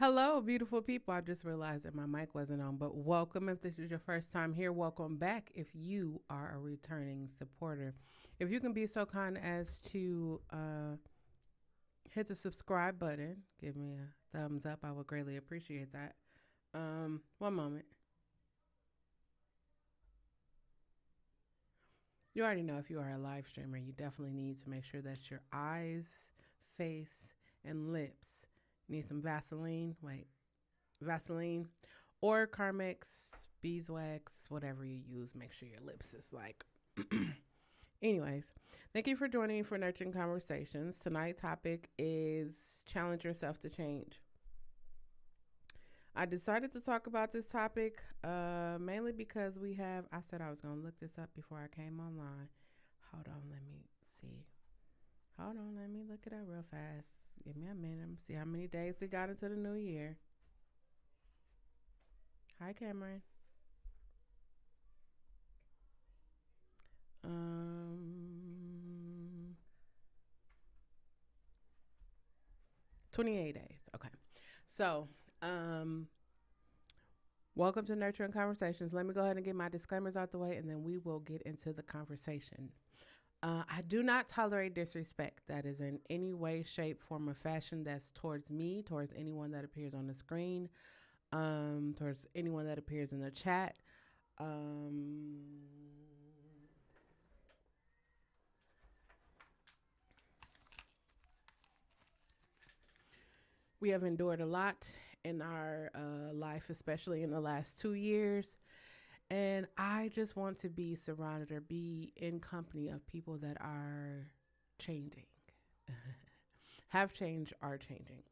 Hello, beautiful people. I just realized that my mic wasn't on, but welcome if this is your first time here. Welcome back if you are a returning supporter. If you can be so kind as to hit the subscribe button, give me a thumbs up, I would greatly appreciate that. One moment. You already know if you are a live streamer, you definitely need to make sure that your eyes, face, and lips need some Vaseline. Wait, Vaseline or Carmex, beeswax, whatever you use. Make sure your lips is like. Anyways, thank you for joining me for Nurturing Conversations. Tonight's topic is challenge yourself to change. I decided to talk about this topic mainly because I said I was going to look this up before I came online. Hold on, let me see. Hold on, let me look it up real fast. Give me a minute. Let me see how many days we got into the new year. Hi, Cameron. Um, 28 days. Okay. So, um, welcome to Nurturing Conversations. Let me go ahead and get my disclaimers out the way and then we will get into the conversation. I do not tolerate disrespect that is in any way, shape, form, or fashion that's towards me, towards anyone that appears on the screen, towards anyone that appears in the chat. Um, we have endured a lot in our life, especially in the last 2 years. And I just want to be surrounded or be in company of people that are changing, have changed, are changing.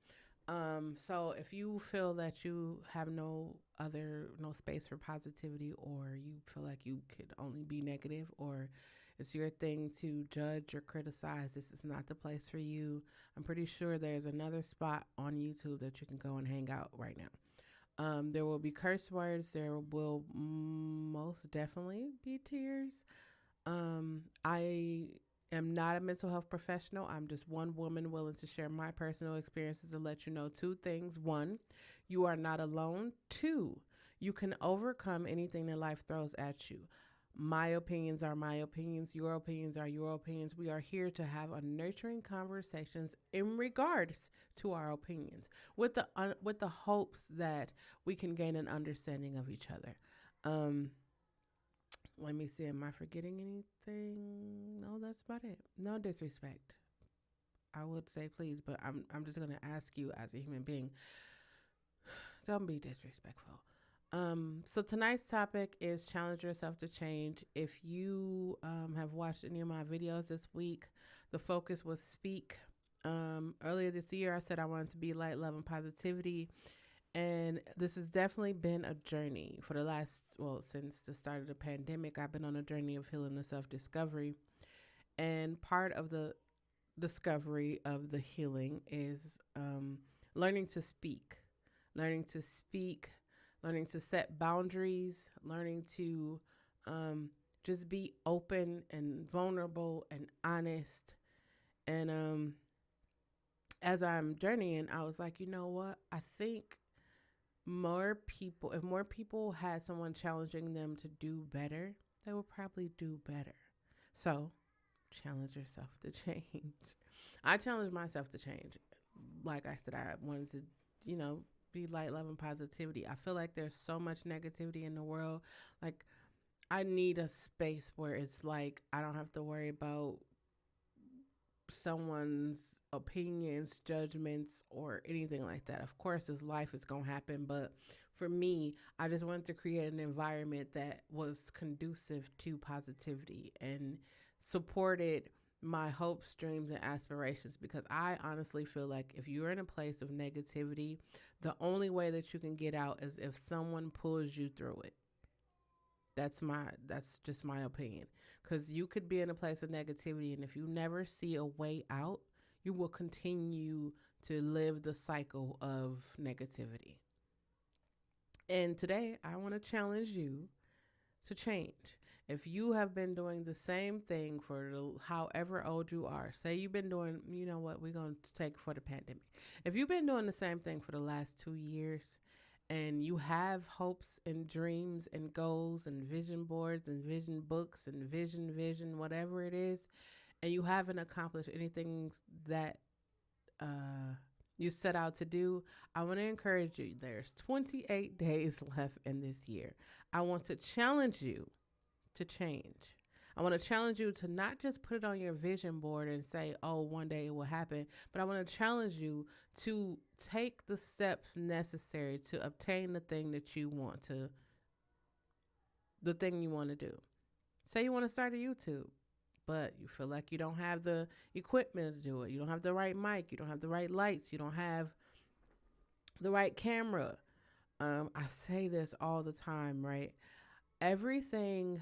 So if you feel that you have no space for positivity, or you feel like you could only be negative, or it's your thing to judge or criticize, this is not the place for you. I'm pretty sure there's another spot on YouTube that you can go and hang out right now. There will be curse words. There will most definitely be tears. I am not a mental health professional. I'm just one woman willing to share my personal experiences and let you know two things. One, you are not alone. Two, you can overcome anything that life throws at you. My opinions are my opinions. Your opinions are your opinions. We are here to have a nurturing conversations in regards to our opinions, with the hopes that we can gain an understanding of each other. Um, Let me see. Am I forgetting anything? No, that's about it. No disrespect. I would say please, but I'm just gonna ask you as a human being, don't be disrespectful. So tonight's topic is challenge yourself to change. If you have watched any of my videos this week, the focus was speak. Earlier this year, I said I wanted to be light, love, and positivity. And this has definitely been a journey for the last, well, since the start of the pandemic. I've been on a journey of healing and self discovery. And part of the discovery of the healing is learning to speak, learning to speak, learning to set boundaries, learning to just be open and vulnerable and honest. And as I'm journeying, I was like, you know what? I think if more people had someone challenging them to do better, they would probably do better. So, challenge yourself to change. I challenge myself to change. Like I said, I wanted to, you know, be light, love, and positivity. I feel like there's so much negativity in the world. Like, I need a space where it's like I don't have to worry about someone's opinions, judgments, or anything like that. Of course, this life is going to happen, but for me, I just wanted to create an environment that was conducive to positivity and supported my hopes, dreams, and aspirations, because I honestly feel like if you're in a place of negativity, the only way that you can get out is if someone pulls you through it. That's just my opinion. Cuz you could be in a place of negativity, and if you never see a way out, you will continue to live the cycle of negativity. And today I want to challenge you to change. If you have been doing the same thing for however old you are, say you've been doing, you know what, we're going to take for the pandemic. If you've been doing the same thing for the last 2 years and you have hopes and dreams and goals and vision boards and vision books and vision, whatever it is, and you haven't accomplished anything that uh, you set out to do, I want to encourage you. There's 28 days left in this year. I want to challenge you to change. I want to challenge you to not just put it on your vision board and say, oh, one day it will happen, but I want to challenge you to take the steps necessary to obtain the thing that you want to, the thing you want to do. Say you want to start a YouTube, but you feel like you don't have the equipment to do it. You don't have the right mic. You don't have the right lights. You don't have the right camera. I say this all the time, right? Everything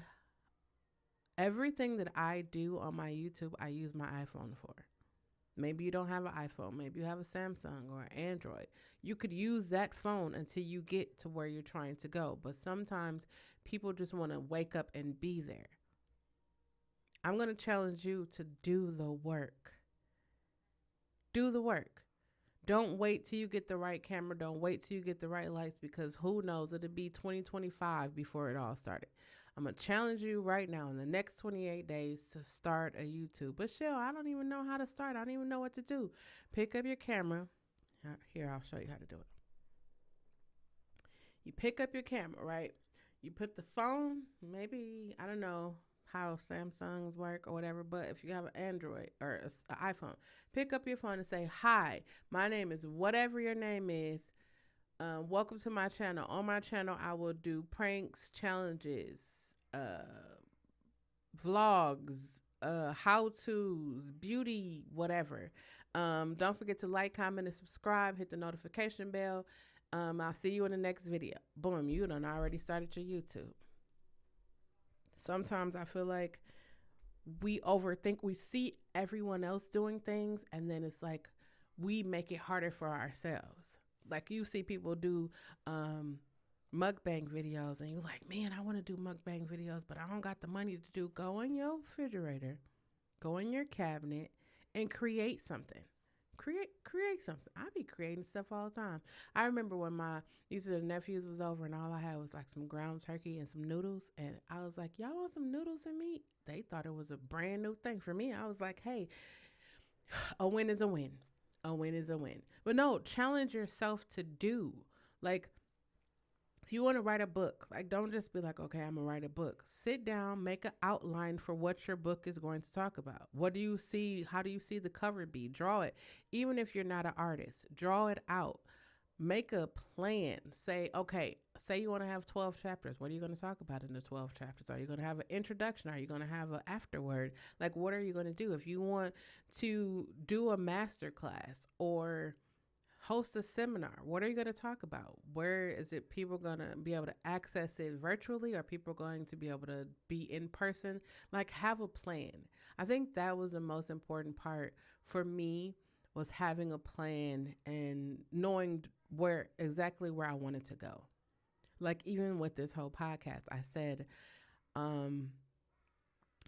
Everything that I do on my YouTube, I use my iPhone for. Maybe you don't have an iPhone. Maybe you have a Samsung or an Android. You could use that phone until you get to where you're trying to go. But sometimes people just want to wake up and be there. I'm going to challenge you to do the work. Do the work. Don't wait till you get the right camera. Don't wait till you get the right lights, because who knows, it'll be 2025 before it all started. I'm going to challenge you right now in the next 28 days to start a YouTube. But Chelle, I don't even know how to start. I don't even know what to do. Pick up your camera. Here, I'll show you how to do it. You pick up your camera, right? You put the phone, maybe, I don't know how Samsungs work or whatever, but if you have an Android or an iPhone, pick up your phone and say, hi, my name is whatever your name is. Welcome to my channel. On my channel, I will do pranks, challenges, vlogs, how-tos, beauty, whatever. Don't forget to like, comment, and subscribe. Hit the notification bell. I'll see you in the next video. Boom, you done already started your YouTube. Sometimes I feel like we overthink. We see everyone else doing things, and then it's like we make it harder for ourselves. Like you see people do mukbang videos, and you're like, man, I want to do mukbang videos, but I don't got the money to do. Go in your refrigerator, go in your cabinet, and create something. Create something. I be creating stuff all the time. I remember when my nieces and nephews was over, and all I had was like some ground turkey and some noodles, and I was like, y'all want some noodles and meat? They thought it was a brand new thing. For me, I was like, hey, a win is a win. A win is a win. But no, challenge yourself to do. Like, if you want to write a book, like, don't just be like, okay, I'm going to write a book. Sit down, make an outline for what your book is going to talk about. What do you see? How do you see the cover be? Draw it. Even if you're not an artist, draw it out. Make a plan. Say, okay, say you want to have 12 chapters. What are you going to talk about in the 12 chapters? Are you going to have an introduction? Are you going to have an afterword? Like, what are you going to do? If you want to do a master class or host a seminar, what are you going to talk about? Where is it people going to be able to access it virtually? Or people going to be able to be in person? Like, have a plan. I think that was the most important part for me, was having a plan and knowing exactly where I wanted to go. Like, even with this whole podcast, I said,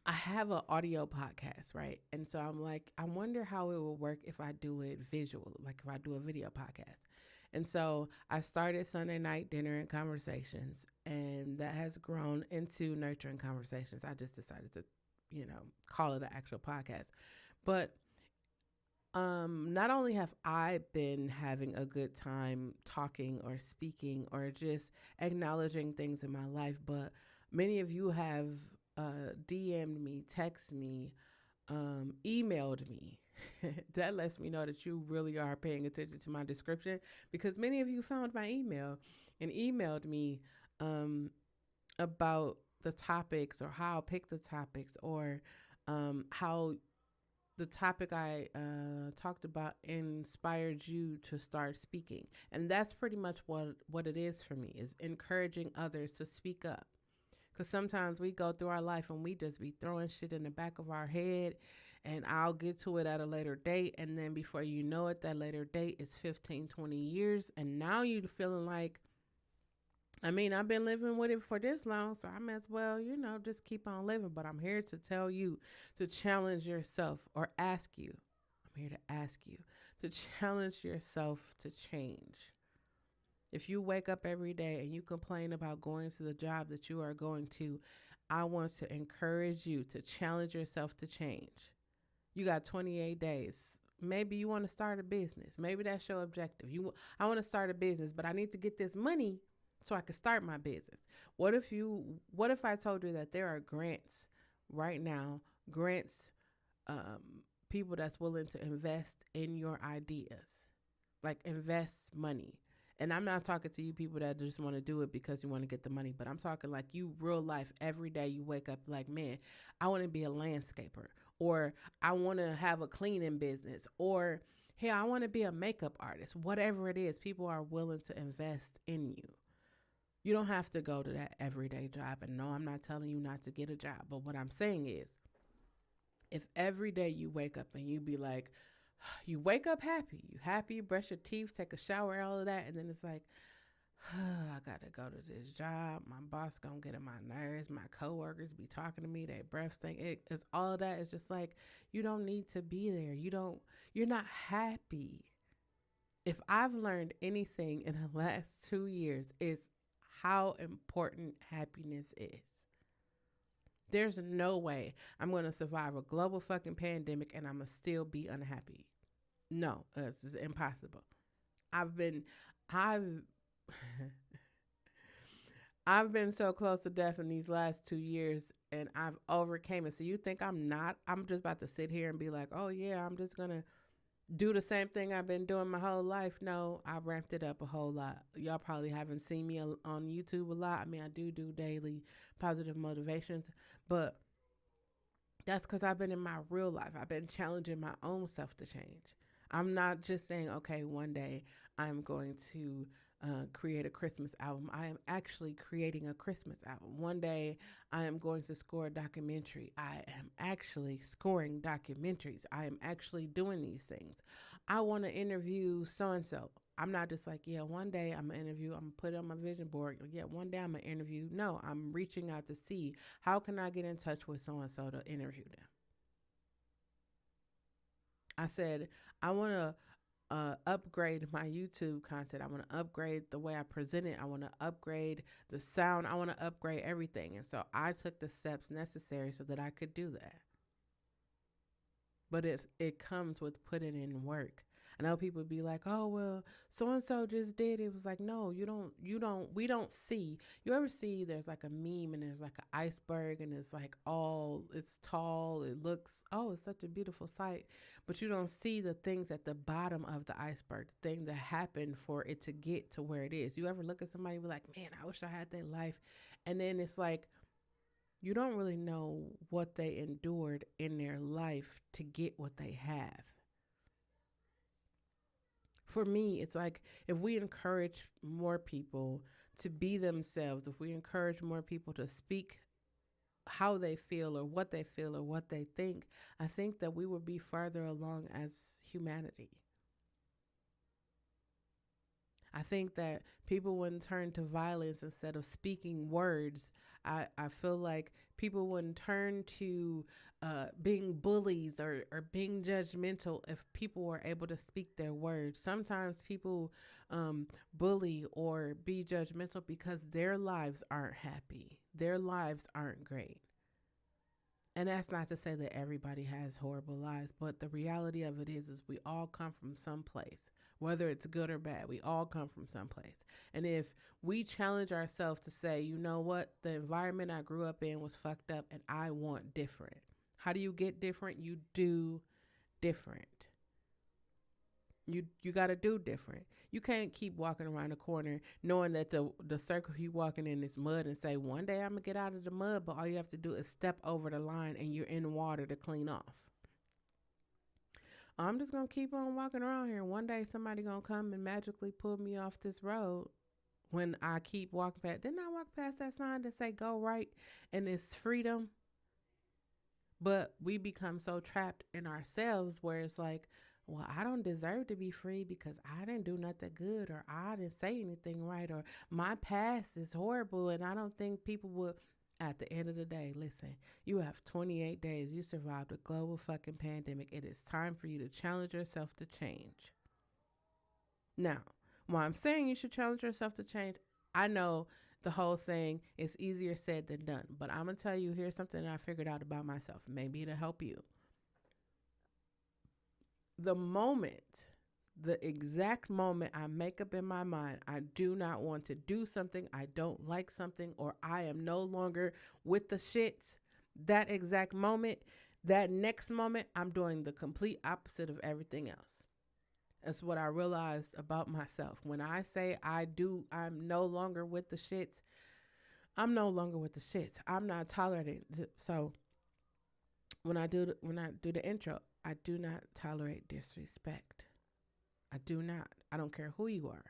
I have an audio podcast, right? And so I'm like, I wonder how it will work if I do it visual, like if I do a video podcast. And so I started Sunday night dinner and conversations, and that has grown into nurturing conversations. I just decided to, call it an actual podcast. But not only have I been having a good time talking or speaking or just acknowledging things in my life, but many of you have DM'd me, text me, emailed me. That lets me know that you really are paying attention to my description, because many of you found my email and emailed me about the topics, or how I pick the topics, or how the topic I talked about inspired you to start speaking. And that's pretty much what it is for me, is encouraging others to speak up. Because sometimes we go through our life and we just be throwing shit in the back of our head, and I'll get to it at a later date. And then before you know it, that later date is 15, 20 years. And now you're feeling like I mean, I've been living with it for this long, so I may as well, just keep on living. But I'm here to tell you to challenge yourself or ask you. I'm here to ask you to challenge yourself to change. If you wake up every day and you complain about going to the job that you are going to, I want to encourage you to challenge yourself to change. You got 28 days. Maybe you want to start a business. Maybe that's your objective. I want to start a business, but I need to get this money so I can start my business. What if I told you that there are grants right now, grants, people that's willing to invest in your ideas, like invest money. And I'm not talking to you people that just want to do it because you want to get the money, but I'm talking like you real life every day you wake up like, man, I want to be a landscaper, or I want to have a cleaning business, or hey, I want to be a makeup artist. Whatever it is, people are willing to invest in you. You don't have to go to that everyday job. And no, I'm not telling you not to get a job. But what I'm saying is, if every day you wake up and you be like, you wake up happy, you happy, brush your teeth, take a shower, all of that, and then it's like, I gotta go to this job. My boss gonna get on my nerves. My coworkers be talking to me. They breath stink. It's all of that. It's just like you don't need to be there. You're not happy. If I've learned anything in the last 2 years, it's how important happiness is. There's no way I'm going to survive a global fucking pandemic and I'm going to still be unhappy. No, it's just impossible. I've been, I've, I've been so close to death in these last 2 years and I've overcame it. So you think I'm not, I'm just about to sit here and be like, oh yeah, I'm just going to do the same thing I've been doing my whole life. No, I ramped it up a whole lot. Y'all probably haven't seen me on YouTube a lot. I mean, I do daily positive motivations, but that's because I've been in my real life. I've been challenging my own self to change. I'm not just saying, okay, one day I'm going to create a Christmas album. I am actually creating a Christmas album. One day I am going to score a documentary. I am actually scoring documentaries. I am actually doing these things. I want to interview so and so. I'm not just like, yeah, one day I'm going to interview, I'm going to put it on my vision board. Yeah, one day I'm going to interview. No, I'm reaching out to see how can I get in touch with so and so to interview them. I said, I want to upgrade my YouTube content. I want to upgrade the way I present it. I want to upgrade the sound. I want to upgrade everything. And so I took the steps necessary so that I could do that. But it comes with putting in work. I know people be like, "Oh well, so and so just did." It was like, no, we don't see. You ever see? There's like a meme and there's like an iceberg and it's like it's tall. It looks, oh, it's such a beautiful sight, but you don't see the things at the bottom of the iceberg, the thing that happened for it to get to where it is. You ever look at somebody and be like, "Man, I wish I had that life," and then it's like you don't really know what they endured in their life to get what they have. For me, it's like if we encourage more people to be themselves, if we encourage more people to speak how they feel or what they think, I think that we would be farther along as humanity. I think that people wouldn't turn to violence instead of speaking words. I feel like people wouldn't turn to being bullies or being judgmental if people were able to speak their words. Sometimes people bully or be judgmental because their lives aren't happy, their lives aren't great. And that's not to say that everybody has horrible lives, but the reality of it is we all come from some place. Whether it's good or bad, we all come from someplace. And if we challenge ourselves to say, you know what, the environment I grew up in was fucked up and I want different. How do you get different? You do different. You got to do different. You can't keep walking around the corner knowing that the circle you walking in is mud and say, one day I'm going to get out of the mud, but all you have to do is step over the line and you're in water to clean off. I'm just going to keep on walking around here. One day somebody going to come and magically pull me off this road when I keep walking past. Didn't I walk past that sign that say go right and it's freedom? But we become so trapped in ourselves where it's like, well, I don't deserve to be free because I didn't do nothing good or I didn't say anything right or my past is horrible and I don't think people would. At the end of the day, listen, you have 28 days. You survived a global fucking pandemic. It is time for you to challenge yourself to change. Now, while I'm saying you should challenge yourself to change, I know the whole saying is easier said than done. But I'm going to tell you here's something that I figured out about myself. Maybe to help you. The moment, the exact moment I make up in my mind, I do not want to do something, I don't like something, or I am no longer with the shits, that exact moment, that next moment, I'm doing the complete opposite of everything else. That's what I realized about myself. When I say I'm no longer with the shits, I'm no longer with the shits. I'm not tolerating. So when I do the intro, I do not tolerate disrespect. I do not. I don't care who you are.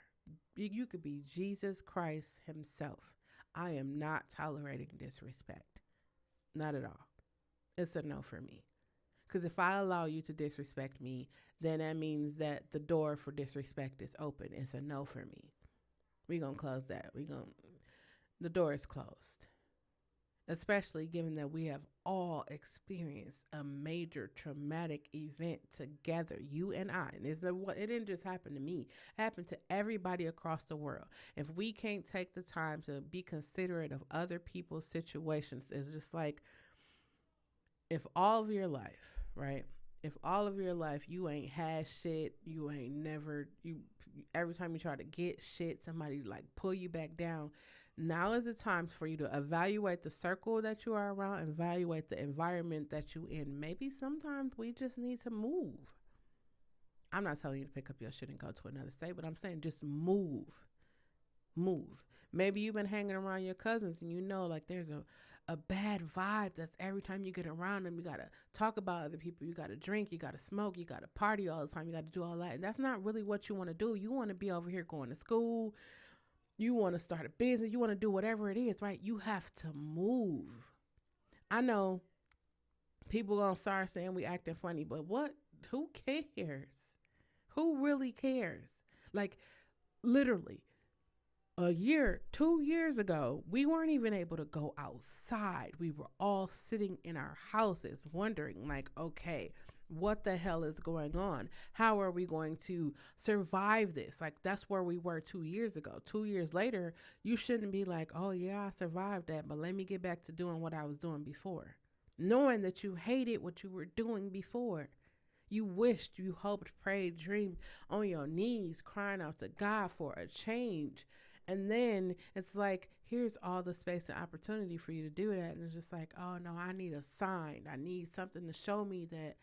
You could be Jesus Christ himself. I am not tolerating disrespect. Not at all. It's a no for me. Because if I allow you to disrespect me, then that means that the door for disrespect is open. It's a no for me. We're going to close that. The door is closed. Especially given that we have all experienced a major traumatic event together, you and I. And it didn't just happen to me, it happened to everybody across the world. If we can't take the time to be considerate of other people's situations, it's just like if all of your life, right? If all of your life you ain't had shit, you ain't never, you every time you try to get shit, somebody like pull you back down. Now is the time for you to evaluate the circle that you are around, evaluate the environment that you in. Maybe sometimes we just need to move. I'm not telling you to pick up your shit and go to another state, but I'm saying just move. Move. Maybe you've been hanging around your cousins and you know like there's a bad vibe that's every time you get around them, you gotta talk about other people, you gotta drink, you gotta smoke, you gotta party all the time, you gotta do all that. And that's not really what you want to do. You want to be over here going to school, you want to start a business, you want to do whatever it is, right? You have to move. I know people gonna start saying we acting funny, but what? Who cares? Who really cares? Like literally, a year, 2 years ago, we weren't even able to go outside. We were all sitting in our houses wondering, like, okay, what the hell is going on? How are we going to survive this? Like, that's where we were 2 years ago. 2 years later, you shouldn't be like, oh, yeah, I survived that, but let me get back to doing what I was doing before. Knowing that you hated what you were doing before. You wished, you hoped, prayed, dreamed on your knees, crying out to God for a change. And then it's like, here's all the space and opportunity for you to do that. And it's just like, oh no, I need a sign. I need something to show me that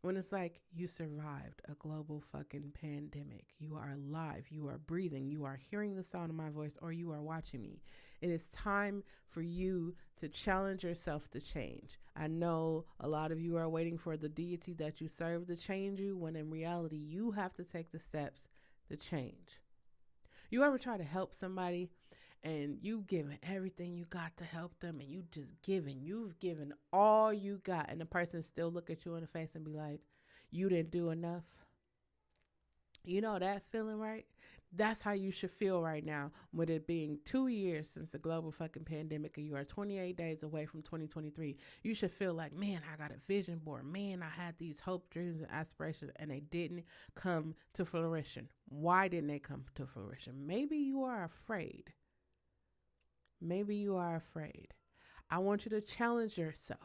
when it's like you survived a global fucking pandemic, you are alive, you are breathing, you are hearing the sound of my voice, or you are watching me. It is time for you to challenge yourself to change. I know a lot of you are waiting for the deity that you serve to change you, when in reality, you have to take the steps to change. You ever try to help somebody and you've given everything you got to help them and you've given all you got, and the person still look at you in the face and be like, you didn't do enough? You know that feeling, right? That's how you should feel right now, with it being 2 years since the global fucking pandemic and you are 28 days away from 2023. You should feel like, man, I got a vision board. Man, I had these hope, dreams, and aspirations, and they didn't come to fruition. Why didn't they come to fruition? Maybe you are afraid. Maybe you are afraid. I want you to challenge yourself.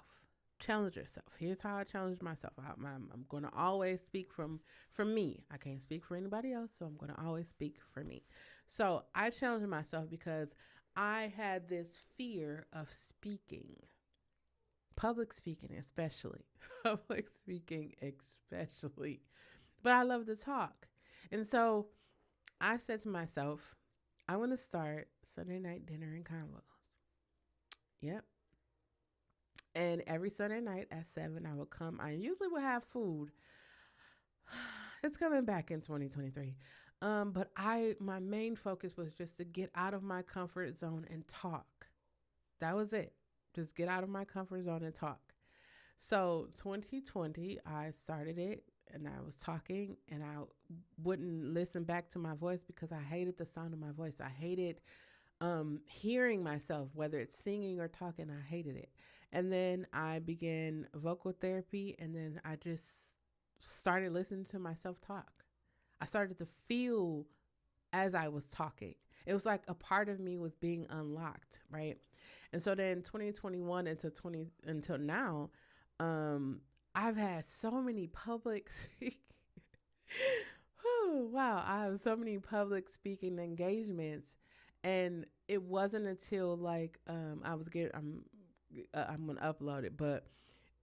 Challenge yourself. Here's how I challenge myself. I'm going to always speak from me. I can't speak for anybody else, so I'm going to always speak for me. So I challenge myself because I had this fear of speaking. Public speaking especially. Public speaking especially. But I love to talk. And so I said to myself, I want to start Sunday night dinner and convos. Yep. And every Sunday night at 7, I will come. I usually will have food. It's coming back in 2023. But my main focus was just to get out of my comfort zone and talk. That was it. Just get out of my comfort zone and talk. So 2020, I started it. and I was talking and I wouldn't listen back to my voice because I hated the sound of my voice. I hated hearing myself, whether it's singing or talking, I hated it. And then I began vocal therapy, and then I just started listening to myself talk. I started to feel as I was talking. It was like a part of me was being unlocked, right? And so then 2021 until now, um, I've had so many public wow, I have so many public speaking engagements, and it wasn't until like I was getting I'm gonna upload it, but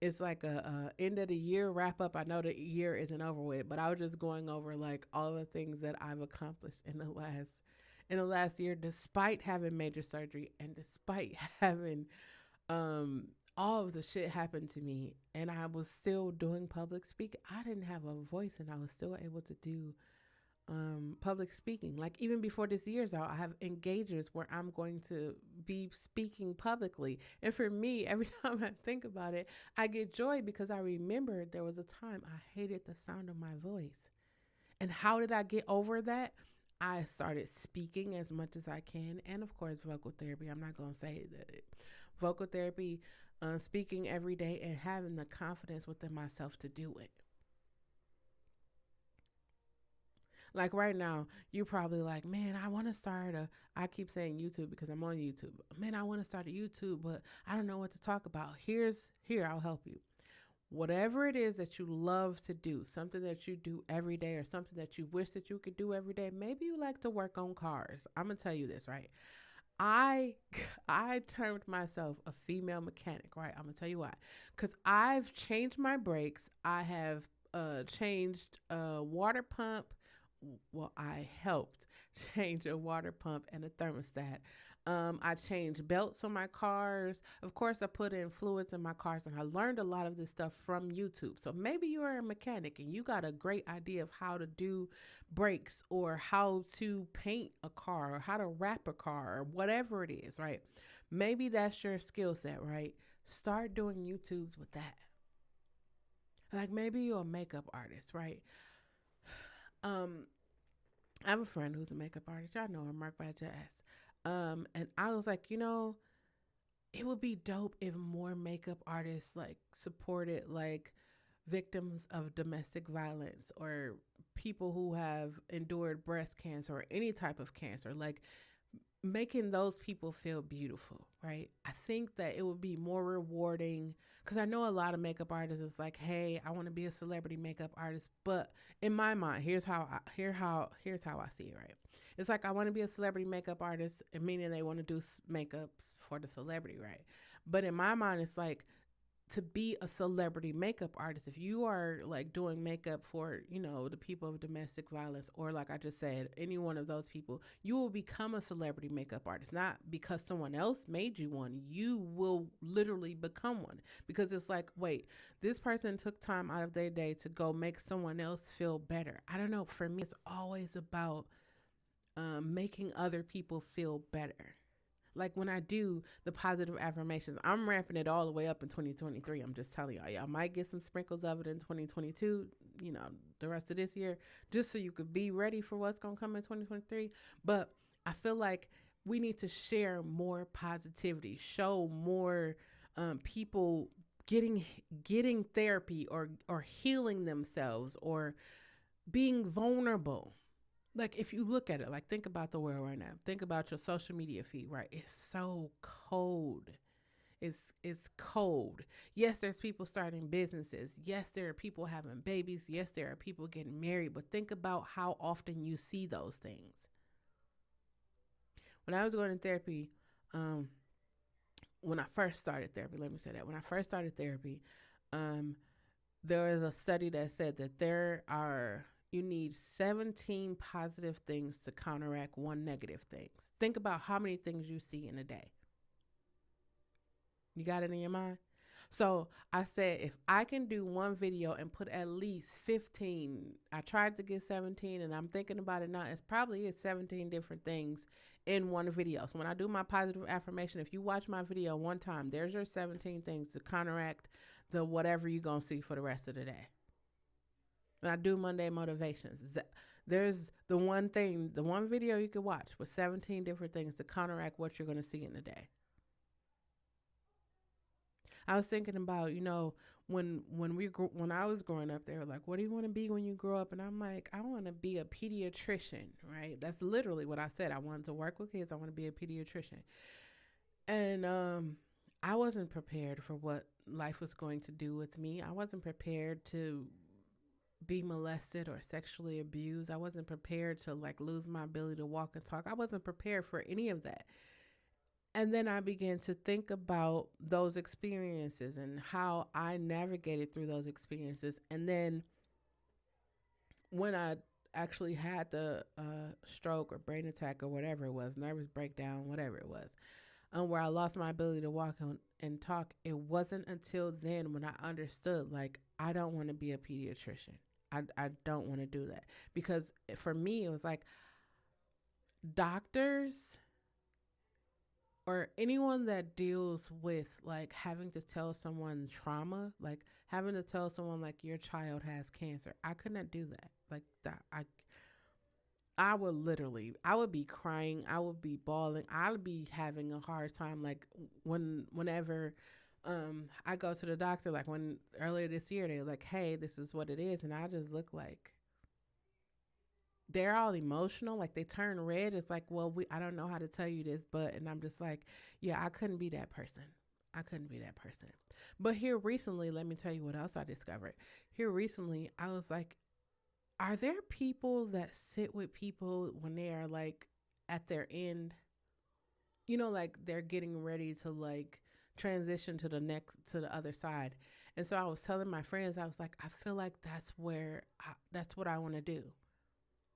it's like a end of the year wrap up. I know the year isn't over with, but I was just going over like all the things that I've accomplished in the last year, despite having major surgery and despite having um all of the shit happen to me, and I was still doing public speaking. I didn't have a voice, and I was still able to do public speaking. Like even before this year's out, I have engagements where I'm going to be speaking publicly. And for me, every time I think about it, I get joy because I remember there was a time I hated the sound of my voice. And how did I get over that? I started speaking as much as I can, and of course, vocal therapy. I'm not going to say that vocal therapy, speaking every day, and having the confidence within myself to do it. Like right now, you're probably like, man, I want to start a, I keep saying YouTube because I'm on YouTube. Man, I want to start a YouTube, but I don't know what to talk about. Here, I'll help you. Whatever it is that you love to do, something that you do every day or something that you wish that you could do every day. Maybe you like to work on cars. I'm going to tell you this, right? I I termed myself a female mechanic, right? I'm going to tell you why. Cuz I've changed my brakes. I have changed a water pump. Well, I helped change a water pump and a thermostat. I changed belts on my cars. Of course, I put in fluids in my cars, and I learned a lot of this stuff from YouTube. So maybe you're a mechanic and you got a great idea of how to do brakes or how to paint a car or how to wrap a car or whatever it is, right? Maybe that's your skill set, right? Start doing YouTubes with that. Like maybe you're a makeup artist, right? Um, I have a friend who's a makeup artist. Y'all know her, Mark by Jazz. And I was like, it would be dope if more makeup artists like supported like victims of domestic violence or people who have endured breast cancer or any type of cancer. Like making those people feel beautiful, right? I think that it would be more rewarding because I know a lot of makeup artists is like, hey, I want to be a celebrity makeup artist, but in my mind, here's how I see it, right? It's like I want to be a celebrity makeup artist, and meaning they want to do makeups for the celebrity, right? But in my mind, it's like to be a celebrity makeup artist, if you are like doing makeup for, the people of domestic violence, or like I just said, any one of those people, you will become a celebrity makeup artist, not because someone else made you one. You will literally become one because it's like, wait, this person took time out of their day to go make someone else feel better. I don't know. For me, it's always about making other people feel better. Like when I do the positive affirmations, I'm ramping it all the way up in 2023. I'm just telling y'all might get some sprinkles of it in 2022, the rest of this year, just so you could be ready for what's going to come in 2023. But I feel like we need to share more positivity, show more people getting therapy or healing themselves or being vulnerable. Like if you look at it, like think about the world right now. Think about your social media feed, right? It's so cold. It's cold. Yes, there's people starting businesses. Yes, there are people having babies. Yes, there are people getting married. But think about how often you see those things. When I was going to therapy, um, when I first started therapy, let me say that. When I first started therapy, um, there was a study that said that you need 17 positive things to counteract one negative things. Think about how many things you see in a day. You got it in your mind? So I said, if I can do one video and put at least 15, I tried to get 17 and I'm thinking about it now. It's probably 17 different things in one video. So when I do my positive affirmation, if you watch my video one time, there's your 17 things to counteract the whatever you're going to see for the rest of the day. when I do Monday motivations. There's the one thing, the one video you could watch with 17 different things to counteract what you're going to see in a day. I was thinking about, when I was growing up, they were like, "What do you want to be when you grow up?" And I'm like, "I want to be a pediatrician." Right? That's literally what I said. I wanted to work with kids. I want to be a pediatrician. And I wasn't prepared for what life was going to do with me. I wasn't prepared to be molested or sexually abused. I wasn't prepared to like lose my ability to walk and talk. I wasn't prepared for any of that. And then I began to think about those experiences and how I navigated through those experiences. And then when I actually had the stroke or brain attack or whatever it was, nervous breakdown, whatever it was, where I lost my ability to walk and talk, it wasn't until then when I understood, like, I don't want to be a pediatrician. I don't want to do that. Because for me, it was like doctors or anyone that deals with like having to tell someone trauma, like having to tell someone like your child has cancer. I could not do that. Like that, I would literally, I would be crying, I would be bawling, I would be having a hard time. Like whenever I go to the doctor, like when earlier this year, they were like, "Hey, this is what it is," and I just look like they're all emotional, like they turn red. It's like, well, I don't know how to tell you this, but, and I'm just like, yeah, I couldn't be that person. I couldn't be that person. But here recently, let me tell you what else I discovered. Here recently, I was like, are there people that sit with people when they are like at their end? Like they're getting ready to like transition to the other side. And so I was telling my friends, I was like, I feel like that's what I want to do.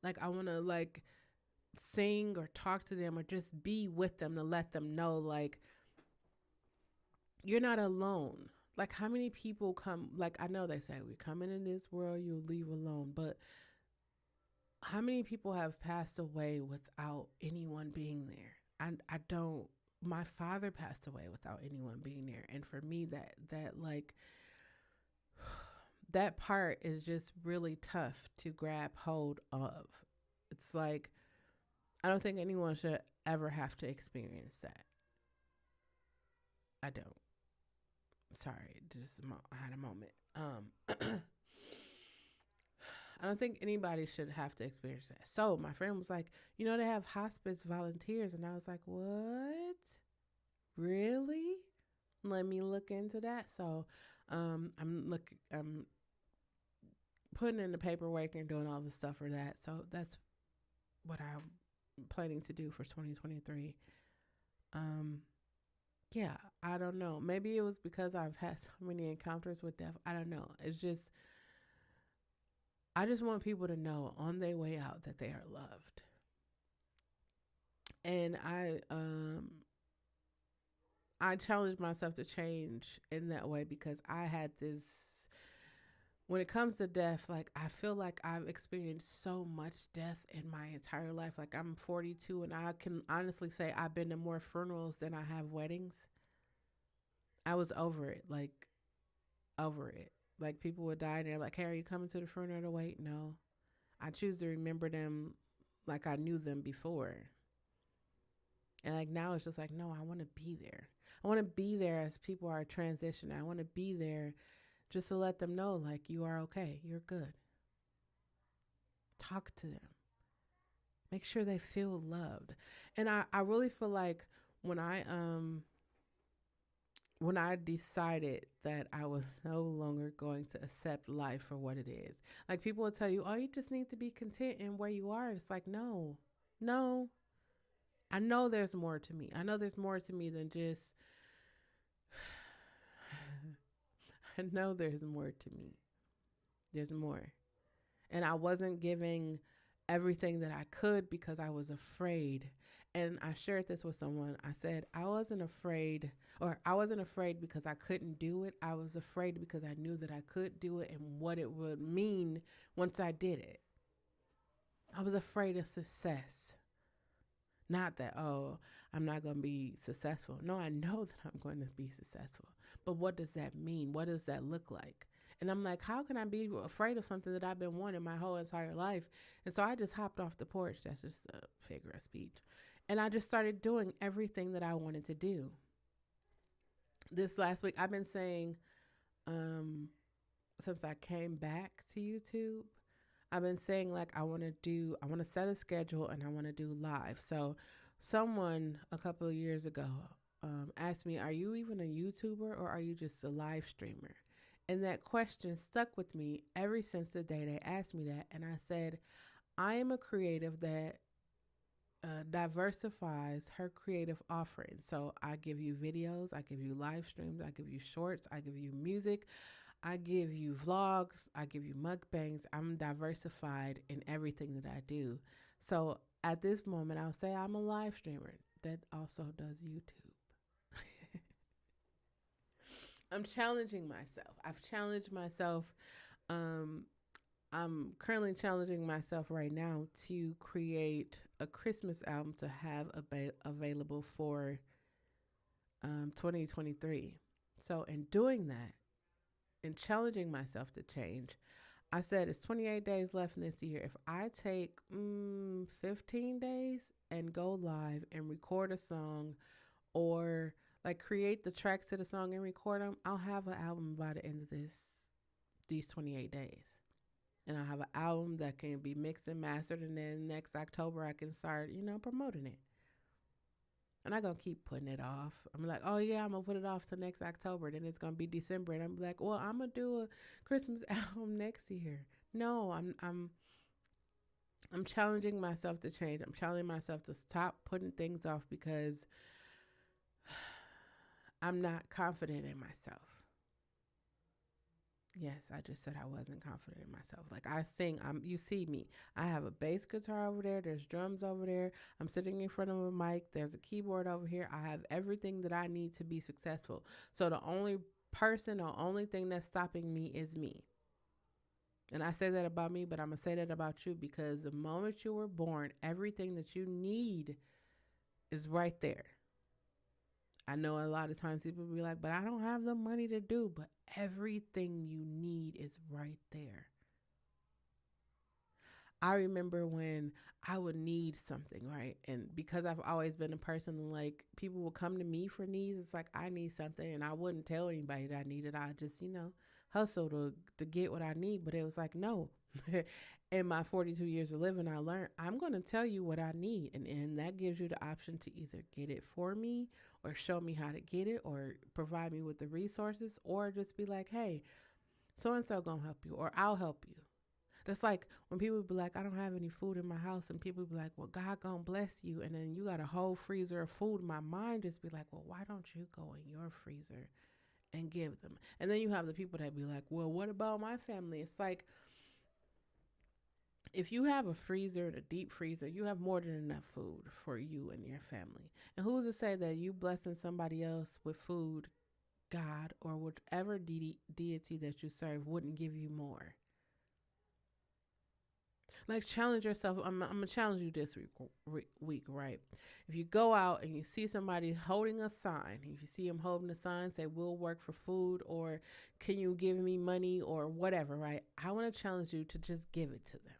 Like I want to like sing or talk to them or just be with them to let them know like you're not alone. Like how many people come, like I know they say we come into this world, you'll leave alone, but how many people have passed away without anyone being there? I don't, my father passed away without anyone being there. And for me that like that part is just really tough to grab hold of. It's like I don't think anyone should ever have to experience that. I don't. Sorry, I had a moment. I don't think anybody should have to experience that. So my friend was like, they have hospice volunteers, and I was like, what? Really? Let me look into that. So, I'm putting in the paperwork and doing all the stuff for that. So that's what I'm planning to do for 2023. Um, yeah, I don't know. Maybe it was because I've had so many encounters with death. I don't know. I just want people to know on their way out that they are loved. And I challenged myself to change in that way because I had this, when it comes to death, like I feel like I've experienced so much death in my entire life. Like I'm 42 and I can honestly say I've been to more funerals than I have weddings. I was over it, like over it. Like people would die and they're like, "Hey, are you coming to the funeral to wait?" No. I choose to remember them like I knew them before. And like now it's just like, no, I want to be there. I want to be there as people are transitioning. I want to be there just to let them know like you are okay. You're good. Talk to them. Make sure they feel loved. And I really feel like when I when I decided that I was no longer going to accept life for what it is. Like people will tell you, "Oh, you just need to be content in where you are." It's like, no. No. I know there's more to me. I know there's more to me than just I know there's more to me. There's more. And I wasn't giving everything that I could because I was afraid. And I shared this with someone. I said, I wasn't afraid because I couldn't do it. I was afraid because I knew that I could do it and what it would mean once I did it. I was afraid of success. Not that, oh, I'm not going to be successful. No, I know that I'm going to be successful. But what does that mean? What does that look like? And I'm like, how can I be afraid of something that I've been wanting my whole entire life? And so I just hopped off the porch. That's just a figure of speech. And I just started doing everything that I wanted to do. This last week, I've been saying, um, since I came back to YouTube, I've been saying like I want to set a schedule and I want to do live. So, someone a couple of years ago asked me, "Are you even a YouTuber or are you just a live streamer?" And that question stuck with me ever since the day they asked me that. And I said, "I am a creative that diversifies her creative offering. So I give you videos, I give you live streams, I give you shorts, I give you music, I give you vlogs, I give you mukbangs. I'm diversified in everything that I do. So at this moment, I'll say I'm a live streamer that also does YouTube. I'm challenging myself. I've challenged myself. Um, I'm currently challenging myself right now to create a Christmas album to have available for 2023. So, in doing that and challenging myself to change, I said it's 28 days left in this year. If I take 15 days and go live and record a song or like create the tracks to the song and record them, I'll have an album by the end of these 28 days. And I'll have an album that can be mixed and mastered, and then next October I can start, promoting it. And I'm gonna keep putting it off. I'm like, oh yeah, I'm gonna put it off till next October. Then it's gonna be December, and I'm like, well, I'm gonna do a Christmas album next year. No, I'm challenging myself to change. I'm challenging myself to stop putting things off because I'm not confident in myself. Yes, I just said I wasn't confident in myself. Like I sing, you see me. I have a bass guitar over there, there's drums over there. I'm sitting in front of a mic, there's a keyboard over here. I have everything that I need to be successful. So the only person or only thing that's stopping me is me. And I say that about me, but I'm going to say that about you because the moment you were born, everything that you need is right there. I know a lot of times people be like, but I don't have the money to do, but everything you need is right there. I remember when I would need something, right? And because I've always been a person like people will come to me for needs, it's like I need something and I wouldn't tell anybody that I needed. I just, hustle to get what I need. But it was like, no. In my 42 years of living, I learned I'm going to tell you what I need. And that gives you the option to either get it for me or show me how to get it or provide me with the resources or just be like, hey, so and so going to help you or I'll help you. That's like when people be like, I don't have any food in my house, and people be like, well, God gonna bless you, and then you got a whole freezer of food. My mind just be like, well, why don't you go in your freezer and give them? And then you have the people that be like, well, what about my family? It's like if you have a freezer and a deep freezer, you have more than enough food for you and your family. And who's to say that you blessing somebody else with food, God or whatever deity that you serve wouldn't give you more? Like challenge yourself. I'm gonna challenge you this week, right? If you go out and you see somebody holding a sign, if you see them holding a sign, say "We'll work for food" or "Can you give me money" or whatever, right? I want to challenge you to just give it to them.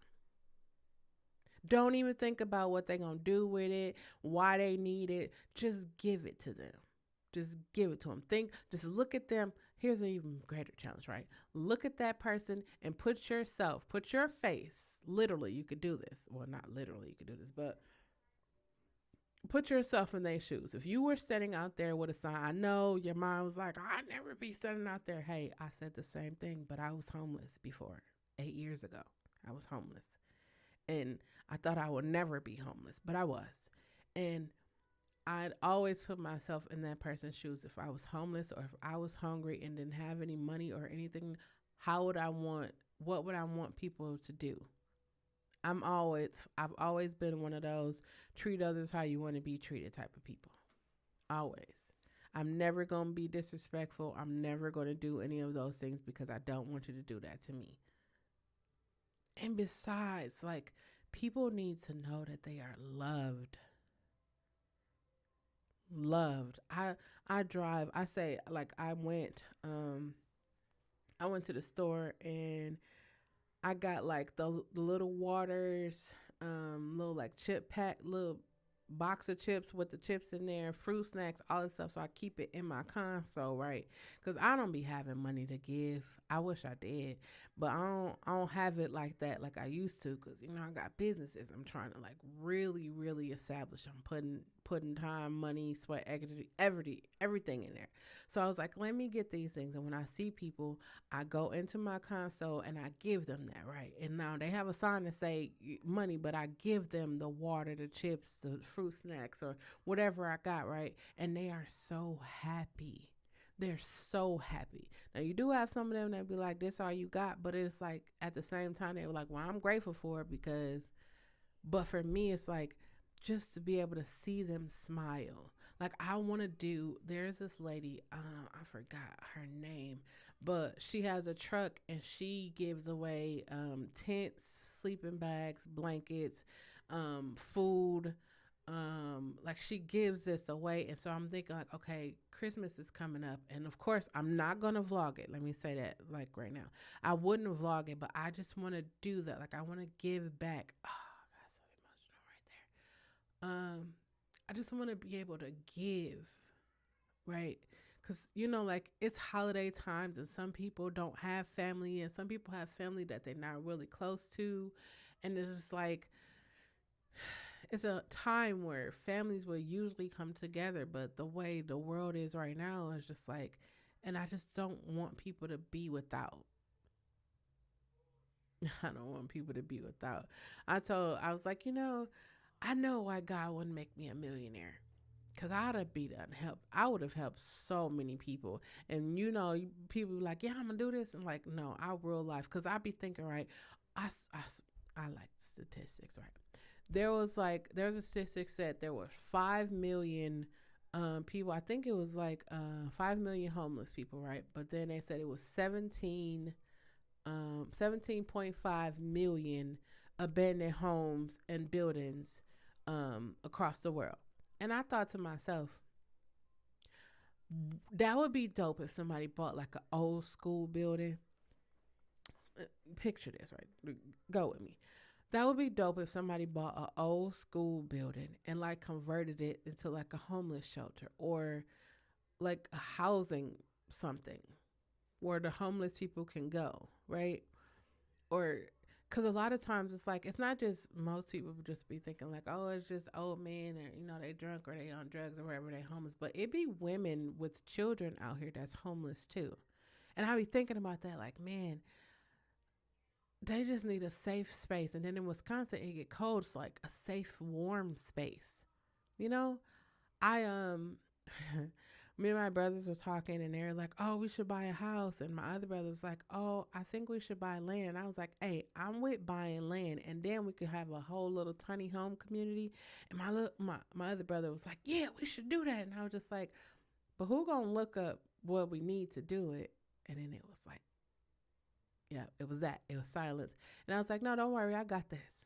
Don't even think about what they're gonna do with it, why they need it. Just give it to them. Just give it to them. Just look at them. Here's an even greater challenge, right? Look at that person and put your face, literally, you could do this. Well, not literally, you could do this, but put yourself in their shoes. If you were standing out there with a sign, I know your mom was like, I'd never be standing out there. Hey, I said the same thing, but I was homeless before 8 years ago. I was homeless. And I thought I would never be homeless, but I was. And I'd always put myself in that person's shoes. If I was homeless or if I was hungry and didn't have any money or anything, what would I want people to do? I've always been one of those treat others how you want to be treated type of people. Always. I'm never going to be disrespectful. I'm never going to do any of those things because I don't want you to do that to me. And besides, like, people need to know that they are loved. Loved. I drive. I say like I I went to the store and I got like the little waters, little like chip pack, little box of chips with the chips in there, fruit snacks, all this stuff. So I keep it in my console, right? Because I don't be having money to give. I wish I did, but I don't have it like that like I used to. Because I got businesses. I'm trying to like really really establish. I'm putting time, money, sweat, equity, everything in there. So I was like, let me get these things. And when I see people, I go into my console and I give them that, right? And now they have a sign to say money, but I give them the water, the chips, the fruit snacks, or whatever I got, right? And they are so happy. They're so happy. Now you do have some of them that be like, "This all you got," but it's like at the same time they were like, "Well, I'm grateful for it because." But for me, it's like just to be able to see them smile. Like I want to do. There's this lady. I forgot her name, but she has a truck and she gives away tents, sleeping bags, blankets, food. Like she gives this away, and so I'm thinking like, okay, Christmas is coming up, and of course I'm not gonna vlog it. Let me say that like right now, I wouldn't vlog it, but I just want to do that. Like I want to give back. Oh, I got so emotional right there. I just want to be able to give, right? Because like it's holiday times, and some people don't have family, and some people have family that they're not really close to, and it's just like it's a time where families will usually come together, but the way the world is right now is just like, and I just don't want people to be without. I don't want people to be without. I was like, I know why God wouldn't make me a millionaire. Cause I'd have be done help. I would have helped so many people, and people be like, "Yeah, I'm gonna do this," and like, no, I real life. Cause I be thinking, right, I like statistics, right? There's a statistic said there were 5 million people. I think it was like 5 million homeless people, right? But then they said it was 17.5 million abandoned homes and buildings across the world. And I thought to myself, that would be dope if somebody bought like an old school building. Picture this, right? Go with me. That would be dope if somebody bought an old school building and like converted it into like a homeless shelter or like a housing something where the homeless people can go, right? Or because a lot of times it's like it's not just most people would just be thinking like, oh, it's just old men or they drunk or they on drugs or wherever they homeless, but it be women with children out here that's homeless too. And I be thinking about that like, man, they just need a safe space. And then in Wisconsin, it get cold. So like a safe, warm space. You know, I me and my brothers were talking, and they were like, "Oh, we should buy a house." And my other brother was like, "Oh, I think we should buy land." I was like, "Hey, I'm with buying land, and then we could have a whole little tiny home community." And my other brother was like, "Yeah, we should do that." And I was just like, "But who gonna look up what we need to do it?" And then it was like, yeah, it was that. It was silence. And I was like, no, don't worry. I got this.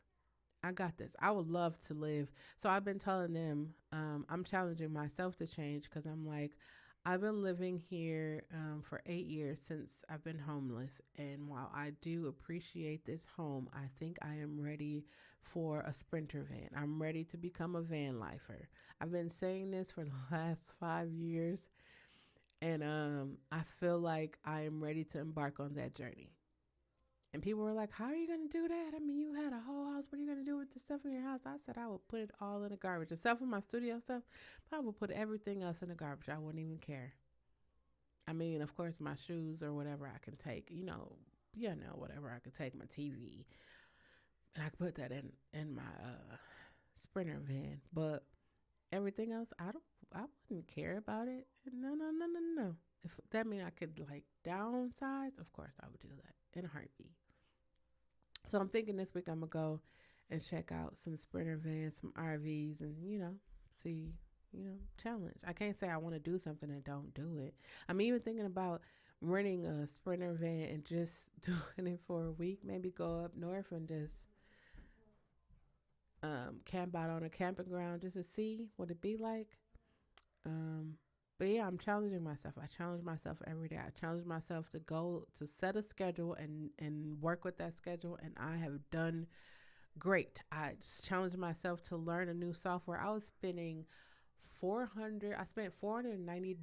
I got this. I would love to live. So I've been telling them, I'm challenging myself to change because I'm like, I've been living here for 8 years since I've been homeless. And while I do appreciate this home, I think I am ready for a sprinter van. I'm ready to become a van lifer. I've been saying this for the last 5 years. And I feel like I am ready to embark on that journey. And people were like, "How are you going to do that? I mean, you had a whole house. What are you going to do with the stuff in your house?" I said, "I would put it all in the garbage. Except for my studio stuff, but I would put everything else in the garbage. I wouldn't even care. I mean, of course, my shoes or whatever I can take, whatever I could take, my TV, and I could put that in my Sprinter van. But everything else, I wouldn't care about it. No, no, no, no, no. If that mean I could like downsize, of course I would do that in a heartbeat. So I'm thinking this week I'm gonna go and check out some Sprinter vans, some RVs, and see, challenge. I can't say I want to do something and don't do it. I'm even thinking about renting a Sprinter van and just doing it for a week. Maybe go up north and just camp out on a camping ground just to see what it be like. Um, But yeah, I'm challenging myself. I challenge myself every day. I challenge myself to go to set a schedule and work with that schedule, and I have done great. I just challenged myself to learn a new software. I was spending 400. I spent $490.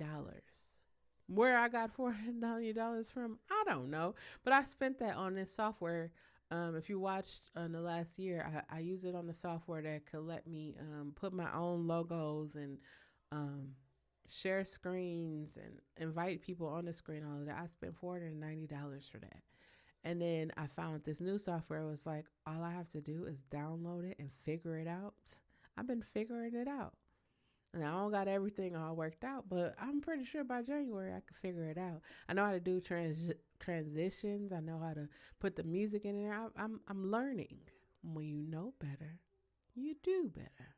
Where I got $490 from, I don't know. But I spent that on this software. If you watched in the last year, I use it on the software that could let me put my own logos and um, share screens and invite people on the screen. All of that. I spent $490 for that. And then I found this new software. It was like, all I have to do is download it and figure it out. I've been figuring it out. And I don't got everything all worked out, but I'm pretty sure by January I could figure it out. I know how to do transitions. I know how to put the music in there. I'm learning. When you know better, you do better.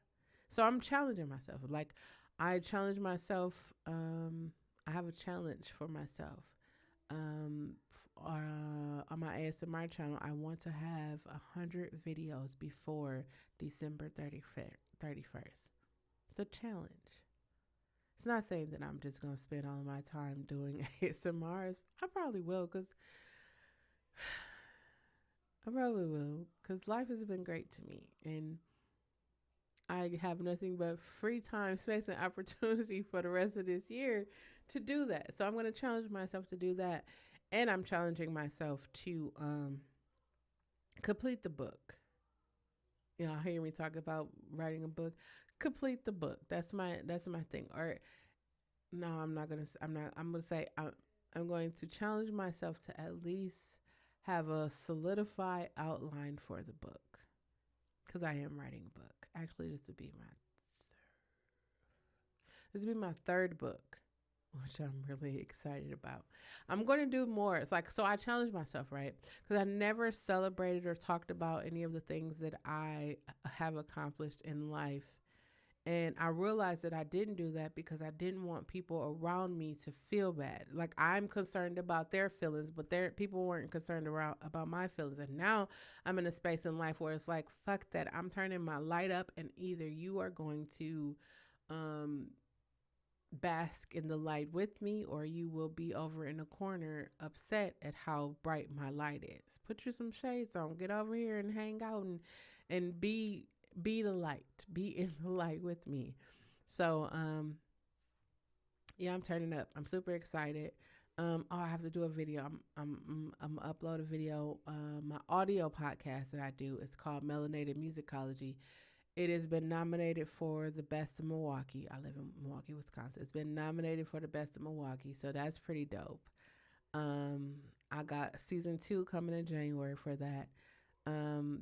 So I'm challenging myself. Like I challenge myself. I have a challenge for myself. On my ASMR channel, I want to have 100 videos before December 31st. It's a challenge. It's not saying that I'm just going to spend all of my time doing ASMRs. I probably will because life has been great to me. And I have nothing but free time, space, and opportunity for the rest of this year to do that. So I'm going to challenge myself to do that. And I'm challenging myself to complete the book. You know, hear me talk about writing a book. Complete the book. That's my thing. Or no, I'm not gonna. I'm gonna say I'm going to challenge myself to at least have a solidified outline for the book because I am writing a book. Actually, this will be my third book, which I'm really excited about. I'm going to do more. It's like, so I challenged myself, right? Because I never celebrated or talked about any of the things that I have accomplished in life. And I realized that I didn't do that because I didn't want people around me to feel bad. Like I'm concerned about their feelings, but their people weren't concerned about my feelings. And now I'm in a space in life where it's like, fuck that. I'm turning my light up, and either you are going to um, bask in the light with me, or you will be over in a corner upset at how bright my light is. Put you some shades on, get over here and hang out and be the light, be in the light with me. So yeah, I'm turning up. I'm super excited. Oh, I have to do a video. I'm gonna upload a video. My audio podcast that I do is called Melanated Musicology. It has been nominated for the best of Milwaukee. I live in Milwaukee, Wisconsin. It's been nominated for the best of Milwaukee, so that's pretty dope. Um, I got season 2 coming in January for that.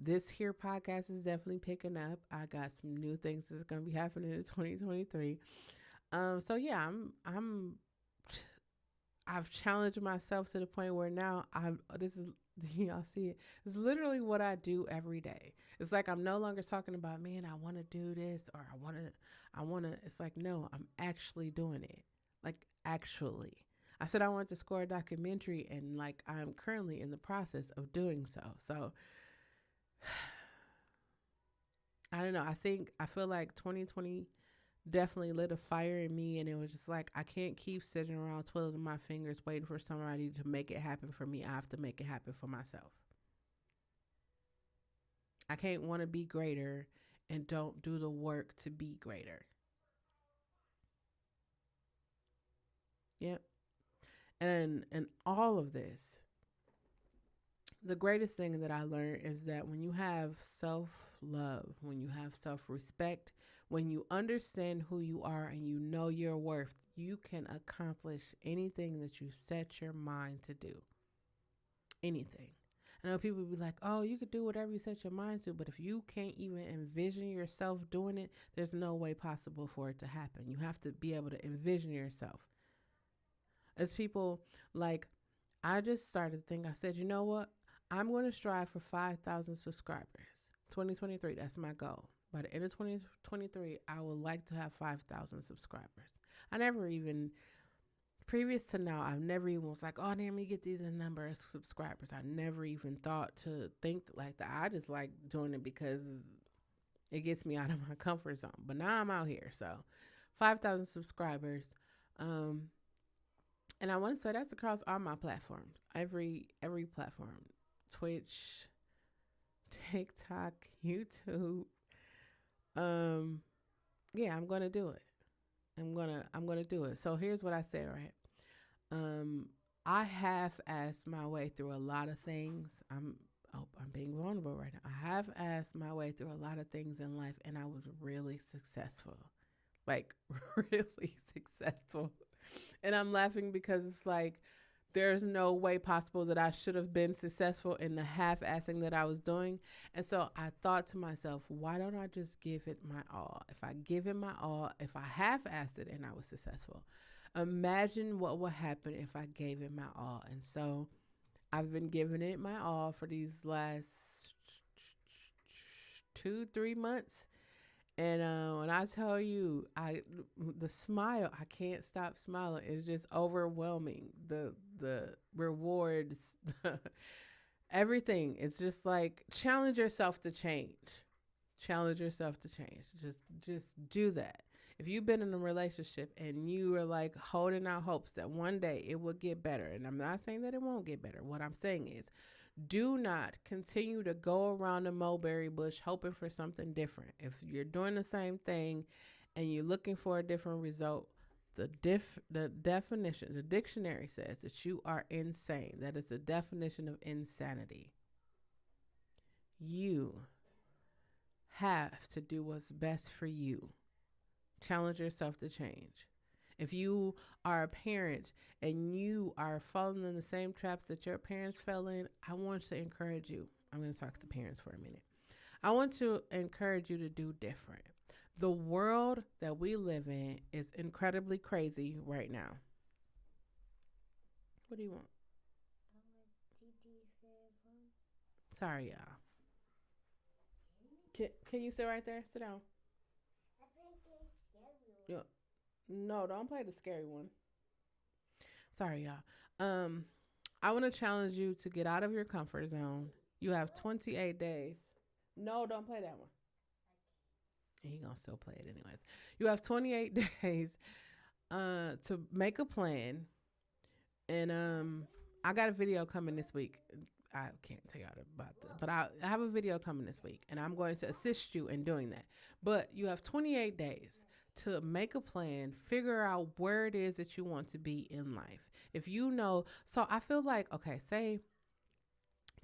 This here podcast is definitely picking up. I got some new things that's gonna be happening in 2023. So yeah, I've challenged myself to the point where now this is y'all see it. It's literally what I do every day. It's like I'm no longer talking about, man, I want to do this, or I want to it's like, no, I'm actually doing it. Like actually. I said I want to score a documentary, and like I'm currently in the process of doing so. So I don't know. I feel like 2020 definitely lit a fire in me, and it was just like I can't keep sitting around twiddling my fingers waiting for somebody to make it happen for me. I have to make it happen for myself. I can't want to be greater and don't do the work to be greater. Yep. And all of this, the greatest thing that I learned is that when you have self love, when you have self respect, when you understand who you are and you know your worth, you can accomplish anything that you set your mind to do. Anything. I know people be like, oh, you could do whatever you set your mind to, but if you can't even envision yourself doing it, there's no way possible for it to happen. You have to be able to envision yourself. As people, like, I just started to think, I said, you know what? I'm going to strive for 5,000 subscribers. 2023, that's my goal. By the end of 2023, I would like to have 5,000 subscribers. I never even, previous to now, I've never even was like, oh, damn, me get these number of subscribers. I never even thought to think like that. I just like doing it because it gets me out of my comfort zone. But now I'm out here. So 5,000 subscribers. Um, and I want to say that's across all my platforms, every platform, Twitch, TikTok, YouTube. Um, yeah, I'm gonna do it. I'm gonna do it. So here's what I say, right? Um, I have asked my way through a lot of things. I'm being vulnerable right now. I have asked my way through a lot of things in life, and I was really successful, like really successful. And I'm laughing because it's like there's no way possible that I should have been successful in the half assing that I was doing. And so I thought to myself, why don't I just give it my all? If I give it my all, if I half assed it and I was successful, imagine what would happen if I gave it my all. And so I've been giving it my all for these last 2, 3 months. And when I tell you, the smile, I can't stop smiling. It's just overwhelming. The rewards, everything. It's just like challenge yourself to change. Challenge yourself to change. Just do that. If you've been in a relationship and you are like holding out hopes that one day it will get better, and I'm not saying that it won't get better. What I'm saying is do not continue to go around the mulberry bush hoping for something different. If you're doing the same thing and you're looking for a different result, the definition, the dictionary says that you are insane. That is the definition of insanity. You have to do what's best for you. Challenge yourself to change. If you are a parent and you are falling in the same traps that your parents fell in, I want to encourage you. I'm going to talk to parents for a minute. I want to encourage you to do different. The world that we live in is incredibly crazy right now. What do you want? Sorry, y'all. Can you sit right there? Sit down. Yeah. No, don't play the scary one. Sorry, y'all. I want to challenge you to get out of your comfort zone. You have 28 days. No, don't play that one. And he gonna still play it anyways. You have 28 days to make a plan, and I got a video coming this week. I can't tell y'all about that, but I have a video coming this week, and I'm going to assist you in doing that. But you have 28 days to make a plan, figure out where it is that you want to be in life. If you know, so I feel like, okay, say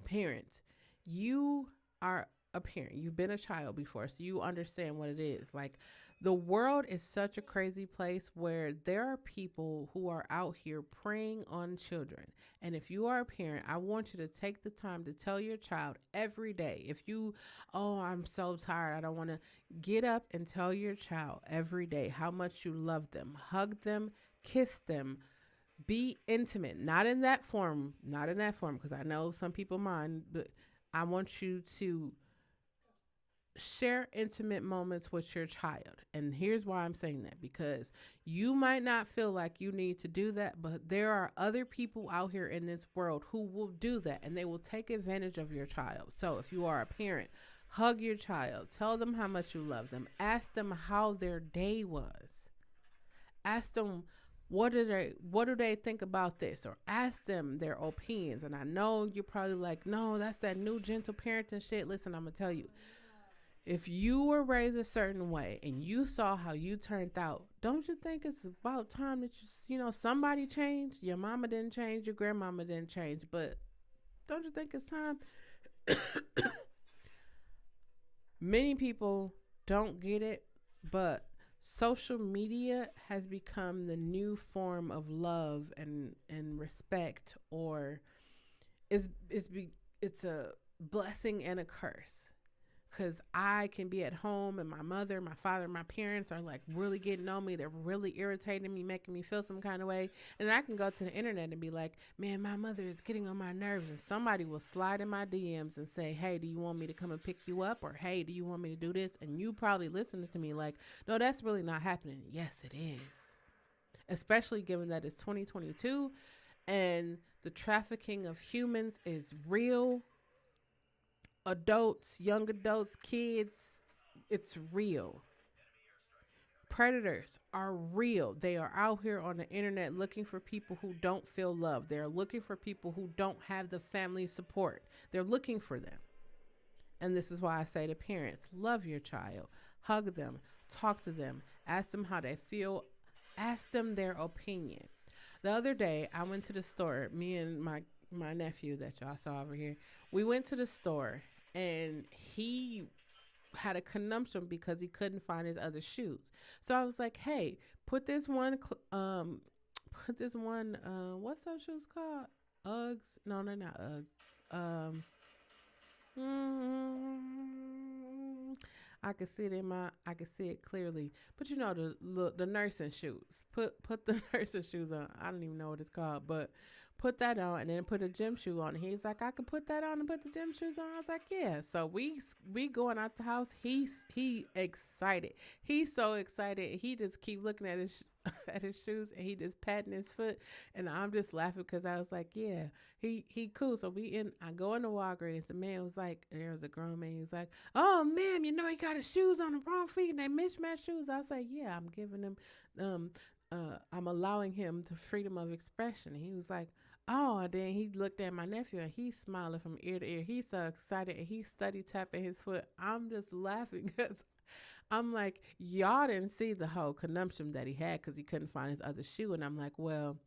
parents, you are a parent, you've been a child before, so you understand what it is. Like, the world is such a crazy place where there are people who are out here preying on children. And if you are a parent, I want you to take the time to tell your child every day. If you, oh, I'm so tired, I don't want to, get up and tell your child every day how much you love them. Hug them, kiss them, be intimate. Not in that form, not in that form, because I know some people mind, but I want you to share intimate moments with your child. And here's why I'm saying that, because you might not feel like you need to do that, but there are other people out here in this world who will do that, and they will take advantage of your child. So if you are a parent, hug your child, tell them how much you love them, ask them how their day was, ask them what do they think about this, or ask them their opinions. And I know you're probably like, no, that's that new gentle parenting shit. Listen, I'm gonna tell you, if you were raised a certain way and you saw how you turned out, don't you think it's about time that somebody changed? Your mama didn't change, your grandmama didn't change, but don't you think it's time? Many people don't get it, but social media has become the new form of love and respect, or it's a blessing and a curse, because I can be at home and my mother, my father, my parents are like really getting on me. They're really irritating me, making me feel some kind of way. And I can go to the internet and be like, man, my mother is getting on my nerves. And somebody will slide in my DMs and say, hey, do you want me to come and pick you up? Or hey, do you want me to do this? And you probably listening to me like, no, that's really not happening. Yes, it is. Especially given that it's 2022 and the trafficking of humans is real. Adults, young adults, kids, it's real. Predators are real. They are out here on the internet looking for people who don't feel love. They're looking for people who don't have the family support. They're looking for them. And this is why I say to parents, love your child, hug them, talk to them, ask them how they feel, ask them their opinion. The other day, I went to the store, me and my nephew that y'all saw over here. We went to the store and he had a consumption because he couldn't find his other shoes. So I was like, "Hey, put this one put this one what's those shoes called? Uggs? No, they're not Uggs. Um Mm, I could see it I could see it clearly. But you know the nursing shoes. Put the nursing shoes on. I don't even know what it's called, but put that on and then put a gym shoe on. He's like, I could put that on and put the gym shoes on. I was like, yeah. So we going out the house. He excited. He's so excited. He just keep looking at his at his shoes and he just patting his foot, and I'm just laughing because I was like, yeah, he cool. So I go into Walgreens. The man was like, there was a grown man. He was like, oh, ma'am, you know he got his shoes on the wrong feet and they mismatched shoes. I was like, yeah, I'm giving him, um, I'm allowing him the freedom of expression. He was like, oh, and then he looked at my nephew and he's smiling from ear to ear. He's so excited and he study tapping his foot. I'm just laughing because I'm like, y'all didn't see the whole consumption that he had because he couldn't find his other shoe. And I'm like, well,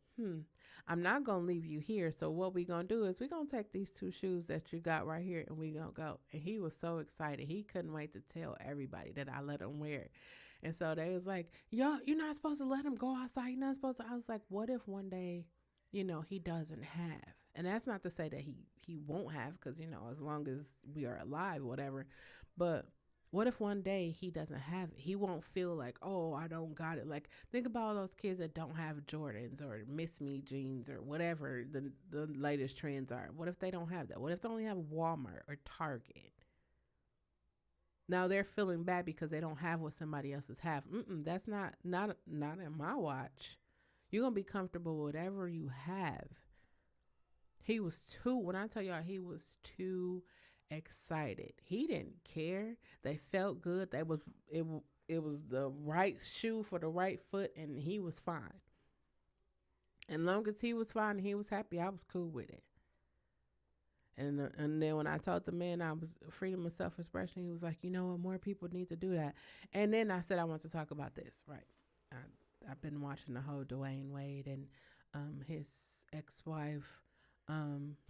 I'm not going to leave you here. So what we going to do is we going to take these two shoes that you got right here and we going to go. And he was so excited. He couldn't wait to tell everybody that I let him wear it. And so they was like, yo, you're not supposed to let him go outside. You're not supposed to. I was like, what if one day, he doesn't have? And that's not to say that he won't have because, as long as we are alive, whatever. But what if one day he doesn't have it? He won't feel like, oh, I don't got it. Like, think about all those kids that don't have Jordans or Miss Me jeans or whatever the latest trends are. What if they don't have that? What if they only have Walmart or Target? Now they're feeling bad because they don't have what somebody else's have. That's not in my watch. You're gonna be comfortable with whatever you have. He was too. When I tell y'all, he was too excited. He didn't care. They felt good. It was the right shoe for the right foot, and he was fine. And long as he was fine and he was happy, I was cool with it. And then when I told the man I was freedom of self expression, he was like, you know what, more people need to do that. And then I said I want to talk about this. Right, I've been watching the whole Dwayne Wade and his ex wife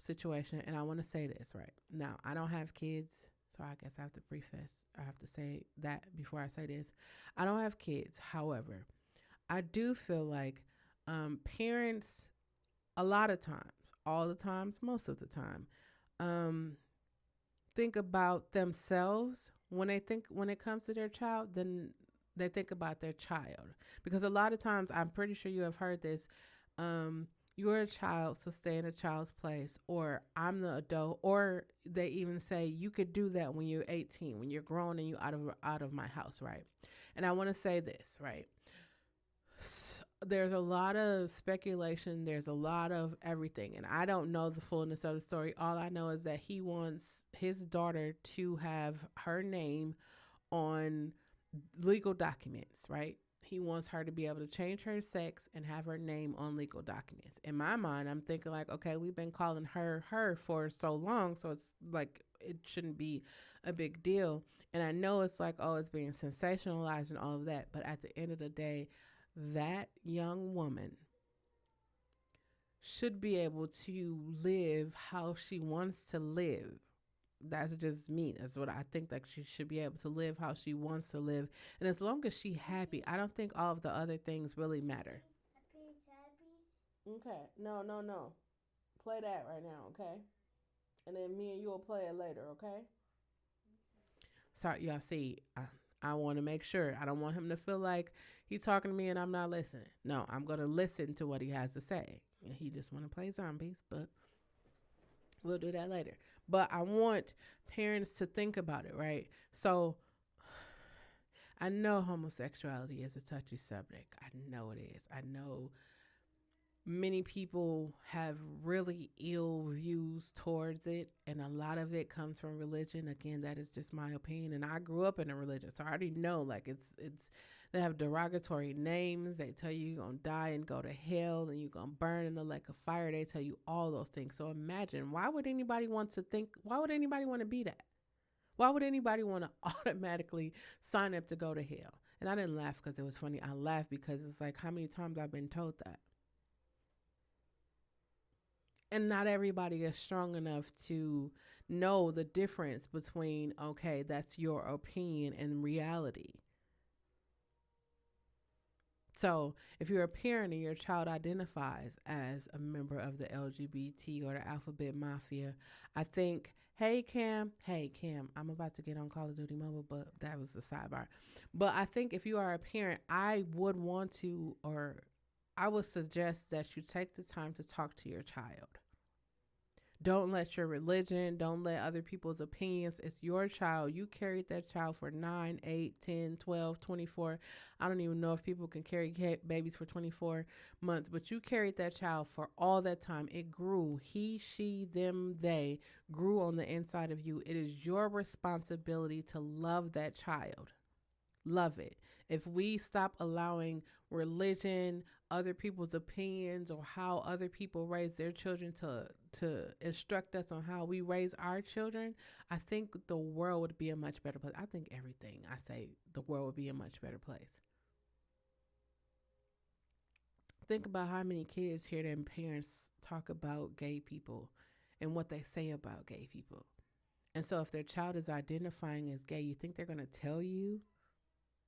situation, and I want to say this right now. I don't have kids, so I guess I have to preface. I have to say that before I say this. I don't have kids. However, I do feel like parents, a lot of times, all the times, most of the time, um, think about themselves when it comes to their child. Then they think about their child because a lot of times, I'm pretty sure you have heard this. You're a child, so stay in a child's place, or I'm the adult, or they even say you could do that when you're 18, when you're grown and you out of my house, right? And I want to say this, right? There's a lot of speculation. There's a lot of everything, and I don't know the fullness of the story. All I know is that he wants his daughter to have her name on legal documents, right? He wants her to be able to change her sex and have her name on legal documents. In my mind, I'm thinking like, okay, we've been calling her for so long, so it's like it shouldn't be a big deal. And I know it's like, oh, it's being sensationalized and all of that, but at the end of the day, that young woman should be able to live how she wants to live. That's just me. That's what I think. Like, she should be able to live how she wants to live, and as long as she happy, I don't think all of the other things really matter. Okay, no, play that right now, okay? And then me and you will play it later, okay? Sorry, y'all. See, I want to make sure. I don't want him to feel like he's talking to me and I'm not listening. No, I'm gonna listen to what he has to say. And he just want to play zombies, but we'll do that later. But I want parents to think about it, right? So I know homosexuality is a touchy subject. I know it is. I know many people have really ill views towards it, and a lot of it comes from religion. Again, that is just my opinion, and I grew up in a religion, so I already know like it's They have derogatory names. They tell you you're going to die and go to hell and you're going to burn in the lake of fire. They tell you all those things. So imagine, why would anybody want to be that? Why would anybody want to automatically sign up to go to hell? And I didn't laugh because it was funny. I laughed because it's like, how many times I've been told that? And not everybody is strong enough to know the difference between, okay, that's your opinion and reality. So, if you're a parent and your child identifies as a member of the LGBT or the alphabet mafia, I think, hey Cam, I'm about to get on Call of Duty Mobile, but that was the sidebar. But I think if you are a parent, I would want to, or I would suggest that you take the time to talk to your child. Don't let your religion, don't let other people's opinions. It's your child. You carried that child for 9, 8, 10, 12, 24. I don't even know if people can carry babies for 24 months, but you carried that child for all that time. It grew. He, she, them, they grew on the inside of you. It is your responsibility to love that child. Love it. If we stop allowing religion, other people's opinions, or how other people raise their children to instruct us on how we raise our children, I think the world would be a much better place. I think everything I say, the world would be a much better place. Think about how many kids hear their parents talk about gay people and what they say about gay people. And so if their child is identifying as gay, you think they're going to tell you?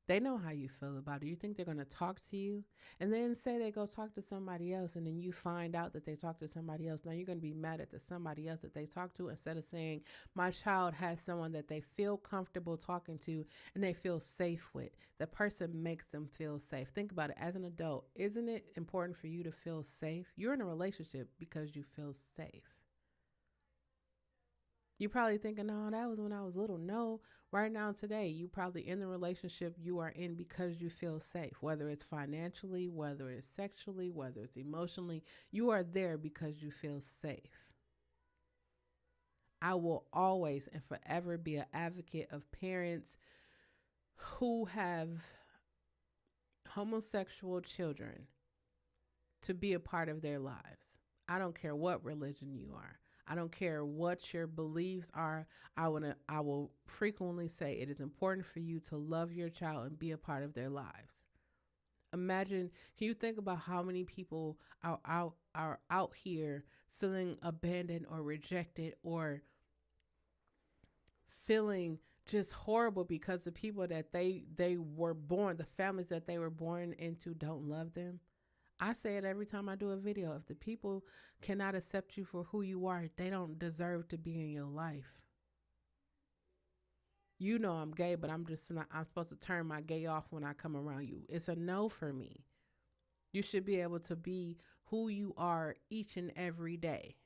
They know how you feel about it. You think they're going to talk to you? And then say they go talk to somebody else and then you find out that they talked to somebody else. Now you're going to be mad at the somebody else that they talked to instead of saying, my child has someone that they feel comfortable talking to and they feel safe with. The person makes them feel safe. Think about it. As an adult, isn't it important for you to feel safe? You're in a relationship because you feel safe. You're probably thinking, no, that was when I was little. No, right now, today, you probably in the relationship you are in because you feel safe, whether it's financially, whether it's sexually, whether it's emotionally. You are there because you feel safe. I will always and forever be an advocate of parents who have homosexual children to be a part of their lives. I don't care what religion you are. I don't care what your beliefs are. I will frequently say it is important for you to love your child and be a part of their lives. Imagine, can you think about how many people are out here feeling abandoned or rejected or feeling just horrible because the people that they were born, the families that they were born into don't love them? I say it every time I do a video. If the people cannot accept you for who you are, they don't deserve to be in your life. You know I'm gay, but I'm just not, I'm supposed to turn my gay off when I come around you. It's a no for me. You should be able to be who you are each and every day.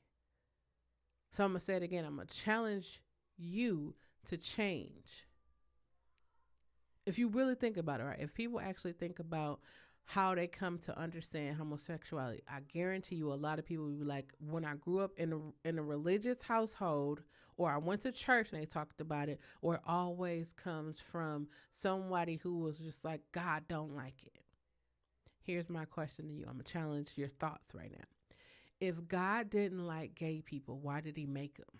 So I'm going to say it again. I'm going to challenge you to change. If you really think about it, right? If people actually think about how they come to understand homosexuality, I guarantee you a lot of people will be like, when I grew up in a religious household, or I went to church and they talked about it, or it always comes from somebody who was just like, God don't like it. Here's my question to you. I'm going to challenge your thoughts right now. If God didn't like gay people, why did he make them?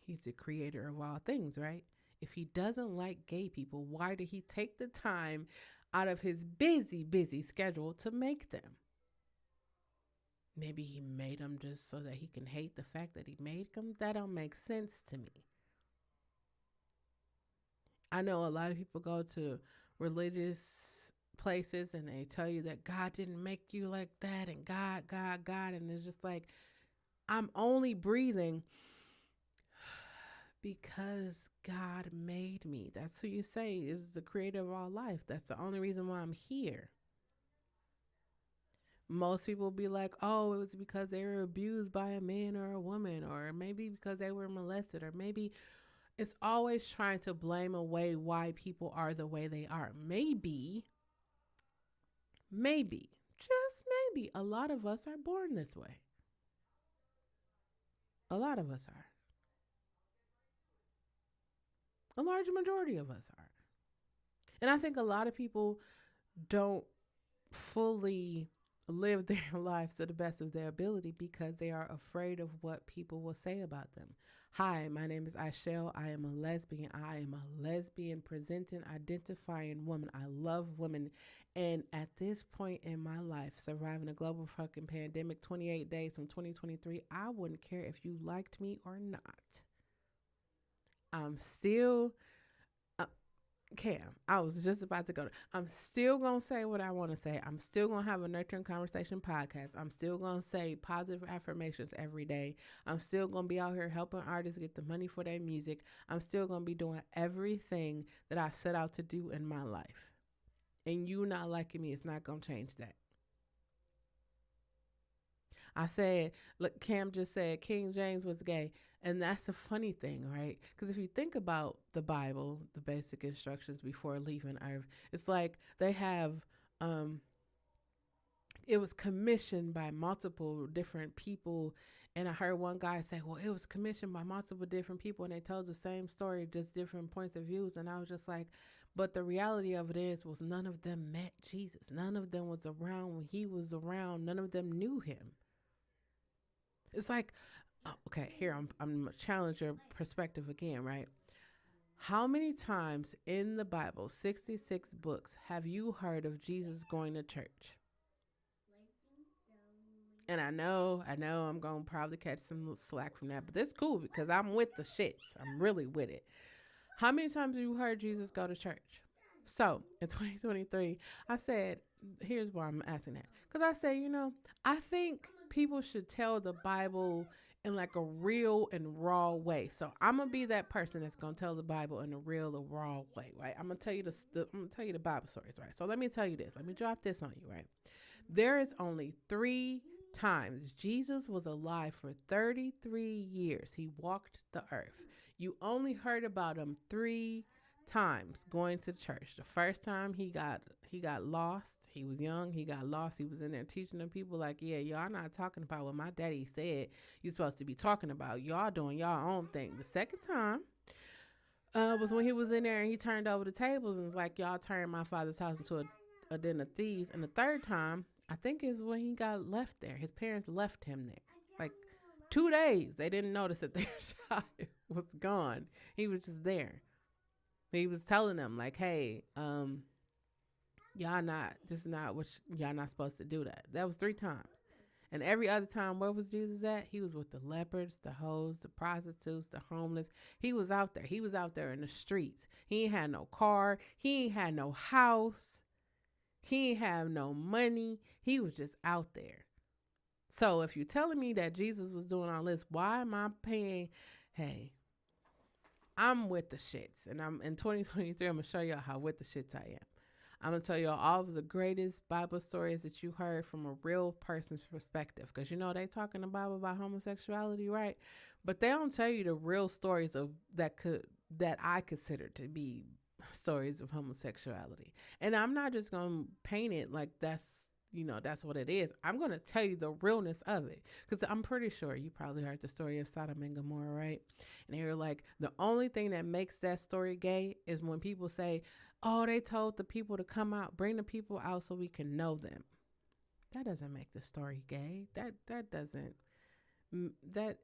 He's the creator of all things, right? If he doesn't like gay people, why did he take the time out of his busy, busy schedule to make them? Maybe he made them just so that he can hate the fact that he made them. That don't make sense to me. I know a lot of people go to religious places and they tell you that God didn't make you like that and God. And it's just like, I'm only breathing because God made me. That's who you say is the creator of all life. That's the only reason why I'm here. Most people be like, oh, it was because they were abused by a man or a woman, or maybe because they were molested, or maybe it's always trying to blame away why people are the way they are. Maybe, just maybe, a lot of us are born this way. A lot of us are. A large majority of us are. And I think a lot of people don't fully live their lives to the best of their ability because they are afraid of what people will say about them. Hi, my name is Chelle. I am a lesbian. I am a lesbian presenting, identifying woman. I love women. And at this point in my life, surviving a global fucking pandemic, 28 days from 2023, I wouldn't care if you liked me or not. I'm still Cam, I was just about to go. I'm still going to say what I want to say. I'm still going to have a Nurturing Conversation podcast. I'm still going to say positive affirmations every day. I'm still going to be out here helping artists get the money for their music. I'm still going to be doing everything that I set out to do in my life. And you not liking me is not going to change that. I said, look, Cam just said King James was gay. And that's a funny thing, right? Because if you think about the Bible, the basic instructions before leaving Earth, it's like they have, um, it was commissioned by multiple different people. And I heard one guy say, well, it was commissioned by multiple different people and they told the same story, just different points of views. And I was just like, but the reality of it is, was none of them met Jesus. None of them was around when he was around. None of them knew him. It's like, okay, here I'm gonna challenge your perspective again, right? How many times in the Bible, 66 books, have you heard of Jesus going to church? And I know I'm gonna probably catch some slack from that, but that's cool because I'm with the shits. I'm really with it. How many times have you heard Jesus go to church? So in 2023, I said, here's why I'm asking that. Because I said, I think people should tell the Bible in like a real and raw way. So I'm gonna be that person that's gonna tell the Bible in a real and raw way, right? I'm gonna tell you I'm gonna tell you the Bible stories, right? So let me tell you this. Let me drop this on you, right? There is only 3 times Jesus was alive for 33 years. He walked the earth. You only heard about him 3 times going to church. The first time he got lost. He was young. He got lost. He was in there teaching them people like, yeah, y'all not talking about what my daddy said you're supposed to be talking about. Y'all doing y'all own thing. The second time was when he was in there and he turned over the tables and was like, y'all turned my father's house into a den of thieves. And the third time, I think, is when he got left there. His parents left him there. Like 2 days. They didn't notice that their child was gone. He was just there. He was telling them like, hey, y'all not, this is not what y'all not supposed to do that. That was 3 times. And every other time, where was Jesus at? He was with the lepers, the hoes, the prostitutes, the homeless. He was out there. He was out there in the streets. He ain't had no car. He ain't had no house. He ain't have no money. He was just out there. So if you're telling me that Jesus was doing all this, why am I paying? Hey, I'm with the shits. And I'm in 2023, I'm going to show y'all how with the shits I am. I'm going to tell y'all all of the greatest Bible stories that you heard from a real person's perspective. Because, they talk in the Bible about homosexuality, right? But they don't tell you the real stories of that I consider to be stories of homosexuality. And I'm not just going to paint it like that's what it is. I'm going to tell you the realness of it. Because I'm pretty sure you probably heard the story of Sodom and Gomorrah, right? And they're like, the only thing that makes that story gay is when people say, oh, they told the people to come out, bring the people out so we can know them. That doesn't make the story gay. That doesn't. That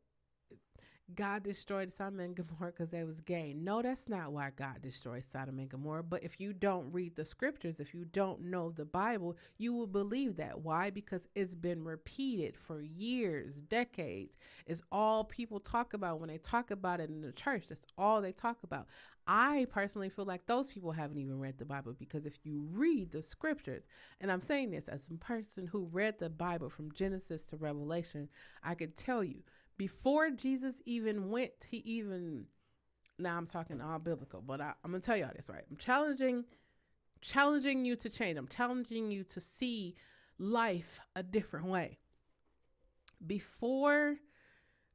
God destroyed Sodom and Gomorrah because they was gay. No, that's not why God destroyed Sodom and Gomorrah. But if you don't read the scriptures, if you don't know the Bible, you will believe that. Why? Because it's been repeated for years, decades. It's all people talk about when they talk about it in the church. That's all they talk about. I personally feel like those people haven't even read the Bible, because if you read the scriptures, and I'm saying this as a person who read the Bible from Genesis to Revelation, I could tell you, before Jesus even went, now I'm talking all biblical, but I'm going to tell y'all this, right? I'm challenging you to change. I'm challenging you to see life a different way. Before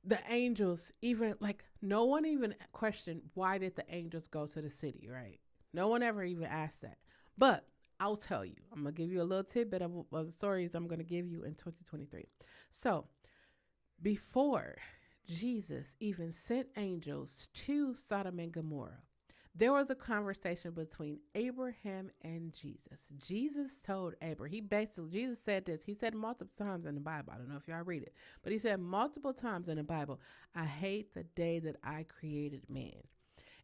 the angels even, like, no one even questioned, why did the angels go to the city, right? No one ever even asked that. But I'll tell you, I'm going to give you a little tidbit of the stories I'm going to give you in 2023. So, before Jesus even sent angels to Sodom and Gomorrah, There was a conversation between Abraham and Jesus. Jesus told Abraham, Jesus said this. He said multiple times in the Bible. I don't know if y'all read it, but he said multiple times in the Bible, I hate the day that I created man.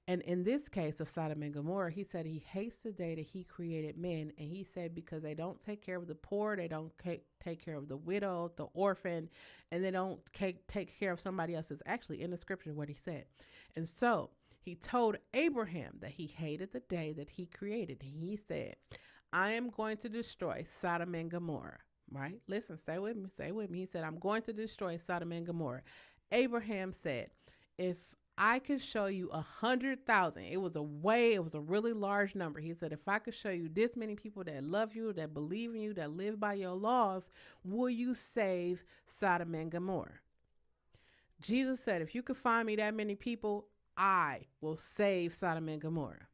And in this case of Sodom and Gomorrah, he said he hates the day that he created men. And he said because they don't take care of the poor, they don't take care of the widow, the orphan, and they don't take care of somebody else. It's actually in the scripture what he said. And so he told Abraham that he hated the day that he created. And he said, I am going to destroy Sodom and Gomorrah. Right? Listen, stay with me. Stay with me. He said, I'm going to destroy Sodom and Gomorrah. Abraham said, if I could show you 100,000. It was a really large number. He said, if I could show you this many people that love you, that believe in you, that live by your laws, will you save Sodom and Gomorrah? Jesus said, if you could find me that many people, I will save Sodom and Gomorrah.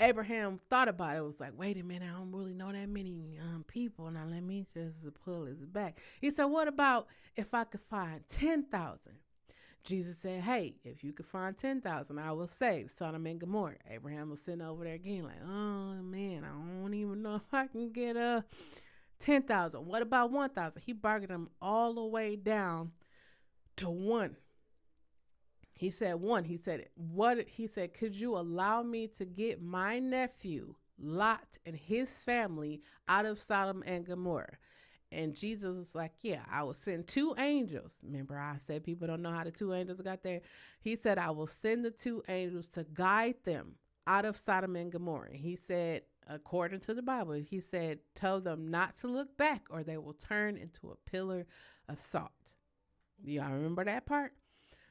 Abraham thought about it. It was like, wait a minute, I don't really know that many people. Now let me just pull this back. He said, what about if I could find 10,000? Jesus said, hey, if you could find 10,000, I will save Sodom and Gomorrah. Abraham was sitting over there again like, oh, man, I don't even know if I can get 10,000. What about 1,000? He bargained them all the way down to 1. He said 1. He said, what? He said, could you allow me to get my nephew, Lot, and his family out of Sodom and Gomorrah? And Jesus was like, yeah, I will send 2 angels. Remember, I said people don't know how the 2 angels got there. He said, I will send the 2 angels to guide them out of Sodom and Gomorrah. He said, according to the Bible, he said, tell them not to look back or they will turn into a pillar of salt. Y'all remember that part?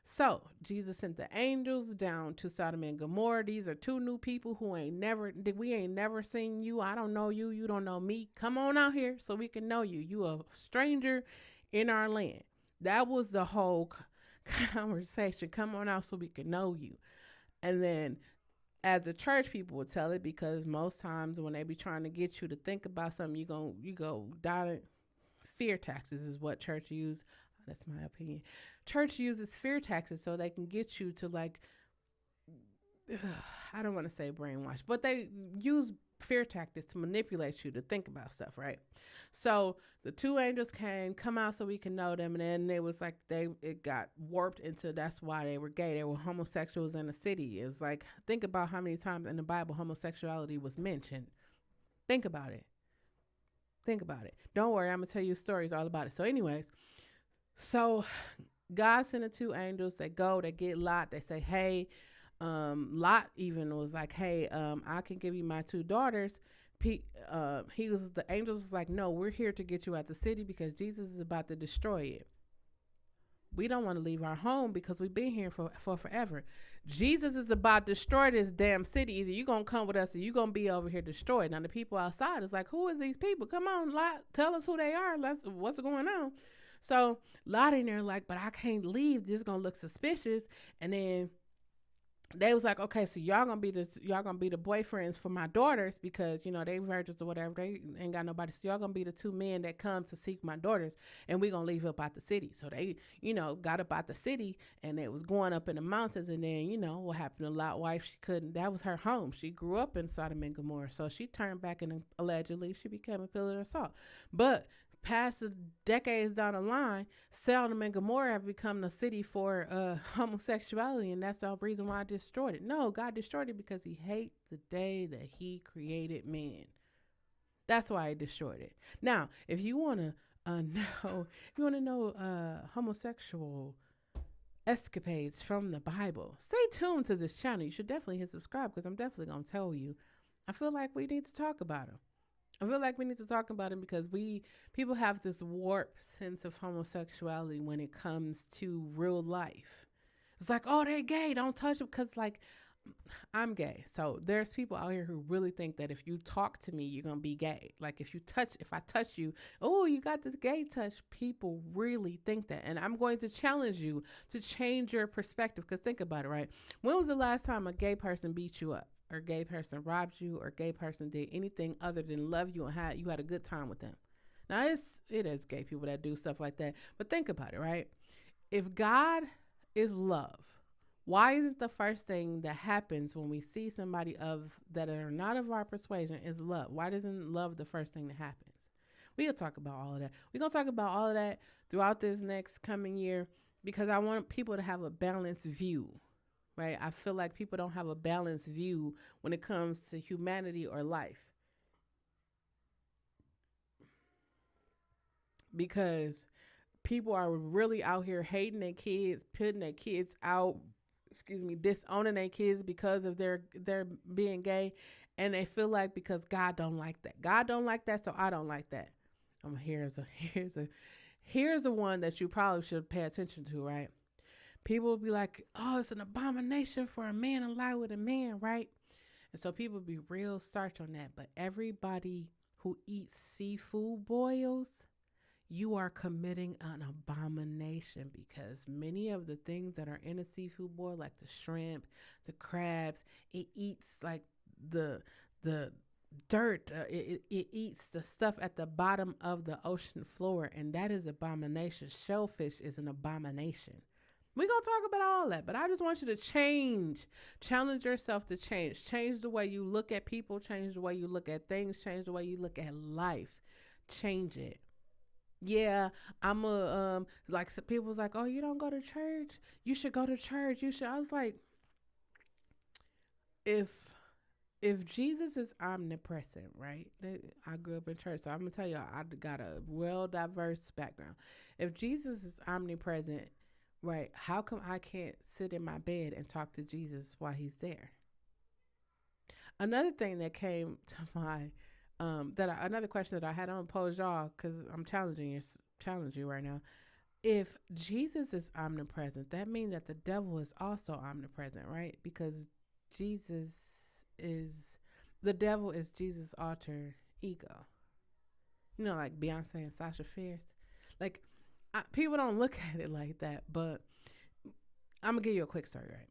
So Jesus sent the angels down to Sodom and Gomorrah. These are 2 new people who we ain't never seen you. I don't know you. You don't know me. Come on out here so we can know you. You a stranger in our land. That was the whole conversation. Come on out so we can know you. And then as the church people would tell it, because most times when they be trying to get you to think about something, you go down. Fear taxes is what church use. That's my opinion. Church uses fear tactics so they can get you to like, I don't want to say brainwash, but they use fear tactics to manipulate you to think about stuff, right? So the 2 angels come out so we can know them. And then it was like it got warped into, that's why they were gay. They were homosexuals in the city. It was like, think about how many times in the Bible homosexuality was mentioned. Think about it. Think about it. Don't worry, I'm going to tell you stories all about it. So anyways, so God sent the 2 angels. They go, they get Lot. They say, hey, Lot even was like, hey, I can give you my 2 daughters. The angels was like, no, we're here to get you out the city because Jesus is about to destroy it. We don't want to leave our home because we've been here for forever. Jesus is about to destroy this damn city. Either you're going to come with us or you're going to be over here destroyed. Now the people outside is like, who is these people? Come on, Lot, tell us who they are. What's going on? So Lot in there like, but I can't leave. This is gonna look suspicious. And then they was like, okay, so y'all gonna be the boyfriends for my daughters because they virgins or whatever. They ain't got nobody. So y'all gonna be the 2 men that come to seek my daughters, and we gonna leave up out the city. So they got up out the city and it was going up in the mountains. And then what happened to Lot's wife? She couldn't. That was her home. She grew up in Sodom and Gomorrah, so she turned back and allegedly she became a pillar of salt. But past the decades down the line, Sodom and Gomorrah have become the city for homosexuality, and that's the reason why I destroyed it. No, God destroyed it because he hates the day that he created man. That's why he destroyed it. Now, if you want to know homosexual escapades from the Bible, stay tuned to this channel. You should definitely hit subscribe because I'm definitely going to tell you. I feel like we need to talk about them. I feel like we need to talk about it because people have this warped sense of homosexuality when it comes to real life. It's like, oh, they're gay. Don't touch them because, like, I'm gay. So there's people out here who really think that if you talk to me, you're going to be gay. Like, if I touch you, oh, you got this gay touch. People really think that. And I'm going to challenge you to change your perspective because think about it, right? When was the last time a gay person beat you up? Or gay person robbed you, or gay person did anything other than love you and you had a good time with them. Now it is gay people that do stuff like that, but think about it, right? If God is love, Why isn't the first thing that happens when we see somebody of that are not of our persuasion is love? Why doesn't love the first thing that happens? We'll talk about all of that. We're gonna talk about all of that throughout this next coming year because I want people to have a balanced view. Right? I feel like people don't have a balanced view when it comes to humanity or life. Because people are really out here hating their kids, putting their kids out, disowning their kids because of their being gay, and they feel like because God don't like that. God don't like that, so I don't like that. Here's a one that you probably should pay attention to, right? People will be like, "Oh, it's an abomination for a man to lie with a man," right? And so people be real starch on that. But everybody who eats seafood boils, you are committing an abomination because many of the things that are in a seafood boil, like the shrimp, the crabs, it eats like the dirt. It eats the stuff at the bottom of the ocean floor, and that is abomination. Shellfish is an abomination. We're going to talk about all that, but I just want you to challenge yourself to change the way you look at people, change the way you look at things, change the way you look at life, change it. Yeah, I'm a like some people's like, oh, you don't go to church, you should go to church, you should. I was like, if Jesus is omnipresent, right? I grew up in church, so I'm gonna tell you, I got a well diverse background. If Jesus is omnipresent, right, how come I can't sit in my bed and talk to Jesus while he's there? Another thing that came to my another question that I had, I'm gonna pose y'all because I'm challenge you right now. If Jesus is omnipresent, that means that the devil is also omnipresent, right? Because Jesus is the devil is Jesus' alter ego. You know, like Beyonce and Sasha Fierce. Like people don't look at it like that, but I'm gonna give you a quick story, right?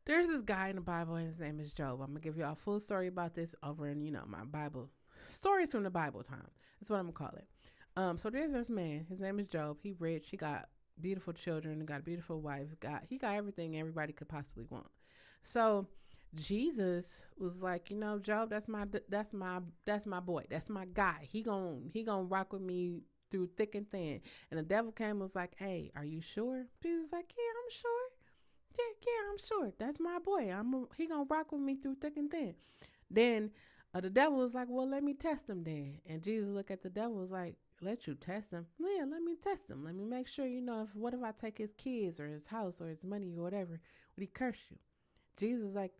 There's this guy in the Bible, and his name is Job. I'm gonna give you a full story about this over in my Bible stories from the Bible time. That's what I'm gonna call it. So there's this man. His name is Job. He rich. He got beautiful children. Got a beautiful wife. He got everything everybody could possibly want. So Jesus was like, Job, that's my boy. That's my guy. He gonna rock with me through thick and thin. And the devil came and was like, hey, are you sure? Jesus was like, yeah, I'm sure. Yeah, I'm sure. That's my boy. He gonna rock with me through thick and thin. Then the devil was like, well, let me test him then. And Jesus looked at the devil was like, let you test him? Yeah, let me test him. Let me make sure, what if I take his kids or his house or his money or whatever? Would he curse you? Jesus was like,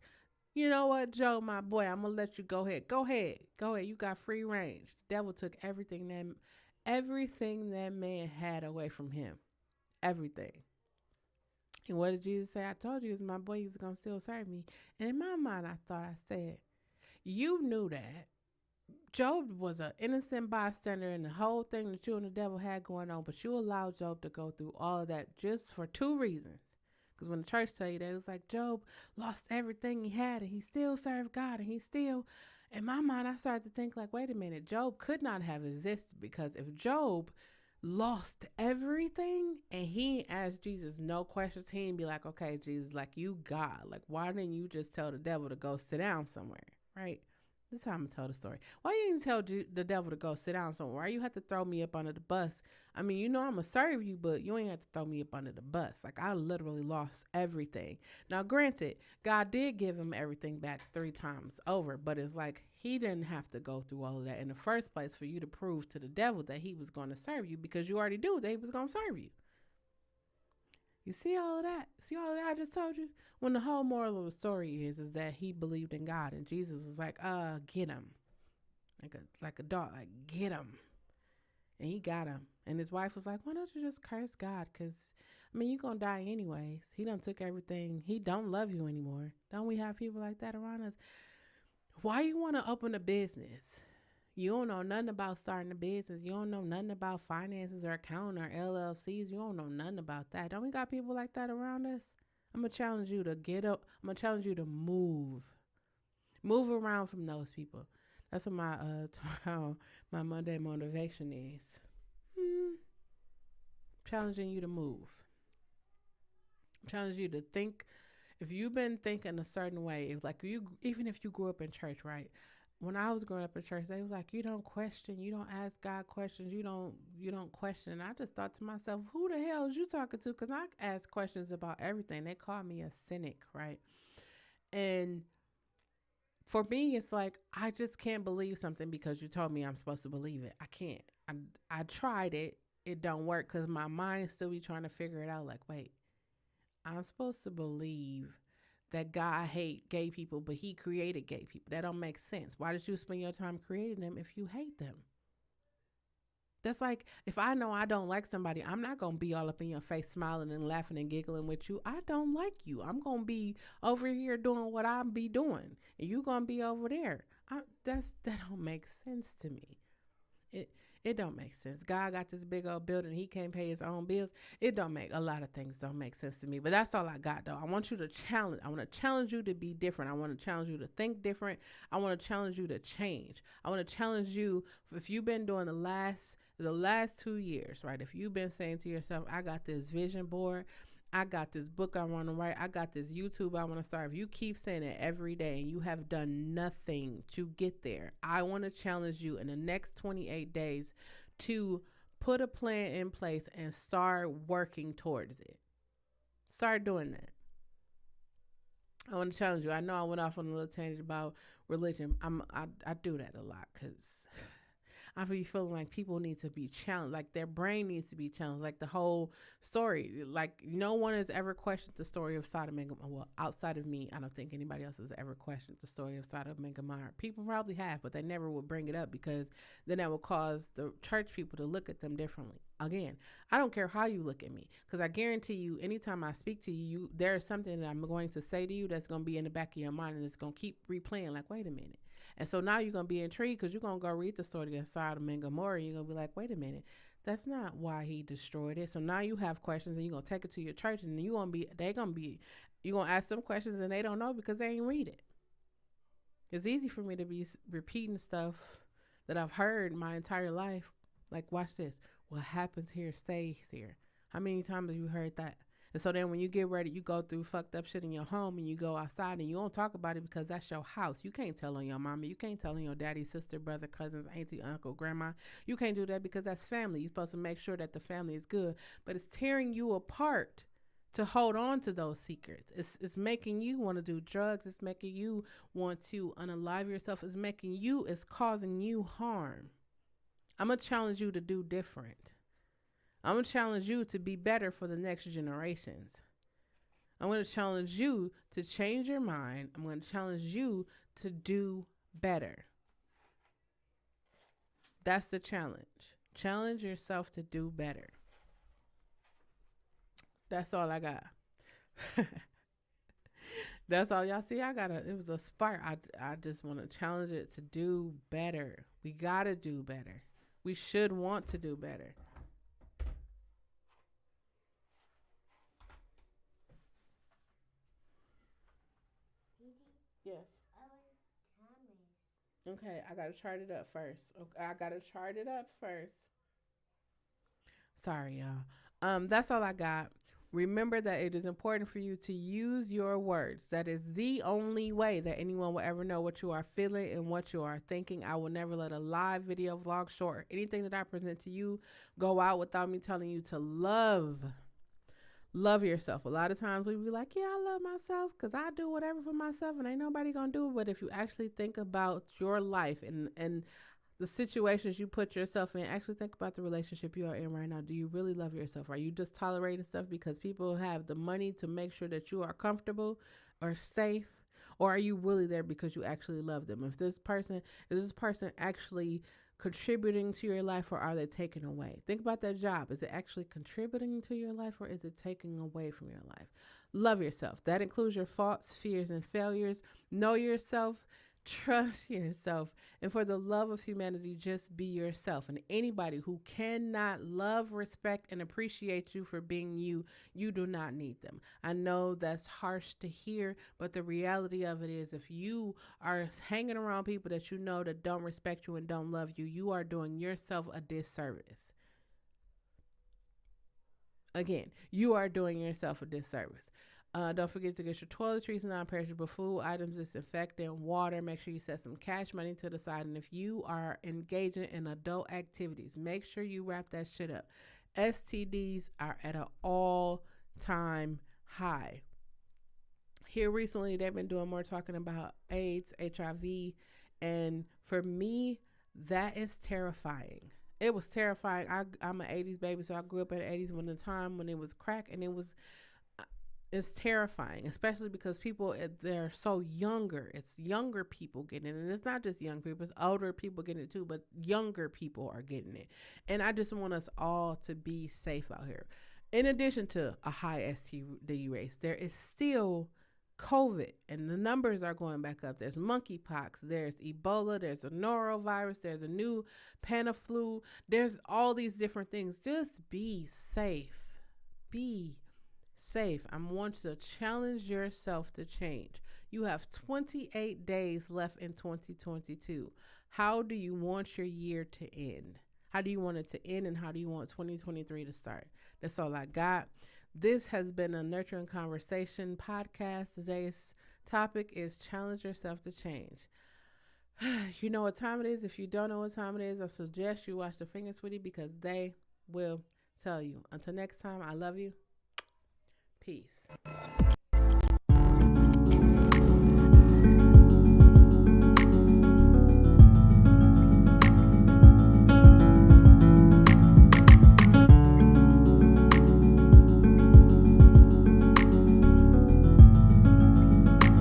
you know what, Joe, my boy, I'm gonna let you go ahead. Go ahead. You got free range. The devil took everything that man had away from him. Everything. And what did Jesus say? I told you it was my boy. He was going to still serve me. And in my mind, I thought I said, you knew that. Job was an innocent bystander in the whole thing that you and the devil had going on. But you allowed Job to go through all of that just for two reasons. Because when the church tell you that, it was like Job lost everything he had and he still served God. And he still, in my mind, I started to think like, wait a minute. Job could not have existed because if Job lost everything and he asked Jesus no questions, he didn't be like, okay, Jesus, like you God, like why didn't you just tell the devil to go sit down somewhere, right? This is how I'm gonna tell the story. Why you didn't tell the devil to go sit down somewhere? Why you had to throw me up under the bus? I mean, I'm gonna serve you, but you ain't have to throw me up under the bus. Like I literally lost everything. Now, granted, God did give him everything back 3 times over, but it's like he didn't have to go through all of that in the first place for you to prove to the devil that he was going to serve you because you already knew that he was going to serve you. You see all of that? See all of that I just told you? When the whole moral of the story is that he believed in God and Jesus was like, get him. Like a dog, like get him. And he got him. And his wife was like, why don't you just curse God? Because, you're going to die anyways. He done took everything. He don't love you anymore. Don't we have people like that around us? Why you want to open a business? You don't know nothing about starting a business. You don't know nothing about finances or accounting or LLCs. You don't know nothing about that. Don't we got people like that around us? I'm going to challenge you to get up. I'm going to challenge you to move. Move around from those people. That's what my Monday motivation is. Challenging you to move. Challenging you to think If you've been thinking a certain way, if like you, even if you grew up in church, right? When I was growing up in church, they was like, you don't question, you don't ask God questions, you don't question. And I just thought to myself, who the hell is you talking to? Because I ask questions about everything. They call me a cynic, right? And for me, it's like I just can't believe something because you told me I'm supposed to believe it. I can't. I tried it. It don't work because my mind still be trying to figure it out. Like, wait, I'm supposed to believe that God hate gay people, but He created gay people. That don't make sense. Why did you spend your time creating them if you hate them? That's like if I know I don't like somebody, I'm not gonna be all up in your face smiling and laughing and giggling with you. I don't like you. I'm gonna be over here doing what I be doing, and you gonna be over there. That don't make sense to me. It it don't make sense. God got this big old building. He can't pay his own bills. It don't make a lot of things don't make sense to me. But that's all I got though. I want you to challenge. I want to challenge you to be different. I want to challenge you to think different. I want to challenge you to change. I want to challenge you if you've been doing the last 2 years, right? If you've been saying to yourself, I got this vision board, I got this book I want to write, I got this YouTube I want to start. If you keep saying it every day and you have done nothing to get there, I want to challenge you in the next 28 days to put a plan in place and start working towards it. Start doing that. I want to challenge you. I know I went off on a little tangent about religion. I do that a lot because I be feeling like people need to be challenged, like their brain needs to be challenged, like the whole story. Like no one has ever questioned the story of Sodom and Gomorrah. Well, outside of me, I don't think anybody else has ever questioned the story of Sodom and Gomorrah. People probably have, but they never would bring it up because then that would cause the church people to look at them differently. Again, I don't care how you look at me because I guarantee you, anytime I speak to you, there is something that I'm going to say to you that's going to be in the back of your mind and it's going to keep replaying. Like, wait a minute. And so now you're going to be intrigued because you're going to go read the story of Sodom and Gomorrah. You're going to be like, wait a minute, that's not why he destroyed it. So now you have questions and you're going to take it to your church and you're going to ask them questions and they don't know because they ain't read it. It's easy for me to be repeating stuff that I've heard my entire life. Like, watch this. What happens here stays here. How many times have you heard that? And so then when you get ready, you go through fucked up shit in your home and you go outside and you don't talk about it because that's your house. You can't tell on your mama. You can't tell on your daddy, sister, brother, cousins, auntie, uncle, grandma. You can't do that because that's family. You're supposed to make sure that the family is good. But it's tearing you apart to hold on to those secrets. It's making you want to do drugs. It's making you want to unalive yourself. It's causing you harm. I'm going to challenge you to do different. I'm going to challenge you to be better for the next generations. I'm going to challenge you to change your mind. I'm going to challenge you to do better. That's the challenge. Challenge yourself to do better. That's all I got. That's all y'all see. It was a spark. I just want to challenge it to do better. We got to do better. We should want to do better. Yes. Okay, I gotta chart it up first. Okay, I gotta chart it up first. Sorry, y'all. That's all I got. Remember that it is important for you to use your words. That is the only way that anyone will ever know what you are feeling and what you are thinking. I will never let a live video, vlog, short, or anything that I present to you go out without me telling you to love yourself. A lot of times we be like, yeah, I love myself because I do whatever for myself and ain't nobody gonna do it. But if you actually think about your life and the situations you put yourself in, actually think about the relationship you are in right now. Do you really love yourself? Are you just tolerating stuff because people have the money to make sure that you are comfortable or safe? Or are you really there because you actually love them? Is this person actually contributing to your life or are they taking away? Think about that job. Is it actually contributing to your life or is it taking away from your life? Love yourself. That includes your faults, fears, and failures. Know yourself. Trust yourself. And for the love of humanity, just be yourself. And anybody who cannot love, respect, and appreciate you for being you, you do not need them. I know that's harsh to hear, but the reality of it is if you are hanging around people that you know that don't respect you and don't love you, you are doing yourself a disservice. Again, you are doing yourself a disservice. Don't forget to get your toiletries, non-perishable food items, disinfectant, water. Make sure you set some cash money to the side. And if you are engaging in adult activities, make sure you wrap that shit up. STDs are at an all-time high. Here recently, they've been doing more talking about AIDS, HIV, and for me, that is terrifying. It was terrifying. I'm an 80s baby, so I grew up in the 80s when the time when it was crack, and it's terrifying, especially because people they're so younger. It's younger people getting it, and it's not just young people; it's older people getting it too. But younger people are getting it, and I just want us all to be safe out here. In addition to a high STD rates, there is still COVID, and the numbers are going back up. There's monkeypox, there's Ebola, there's a norovirus, there's a new panaflu. There's all these different things. Just be safe. Be safe. I want you to challenge yourself to change. You have 28 days left in 2022. How do you want your year to end? How do you want it to end, and how do you want 2023 to start? That's all I got. This has been a Nurturing Conversation podcast. Today's topic is challenge yourself to change. You know what time it is. If you don't know what time it is, I suggest you watch the Finger Sweetie because they will tell you. Until next time, I love you. Peace.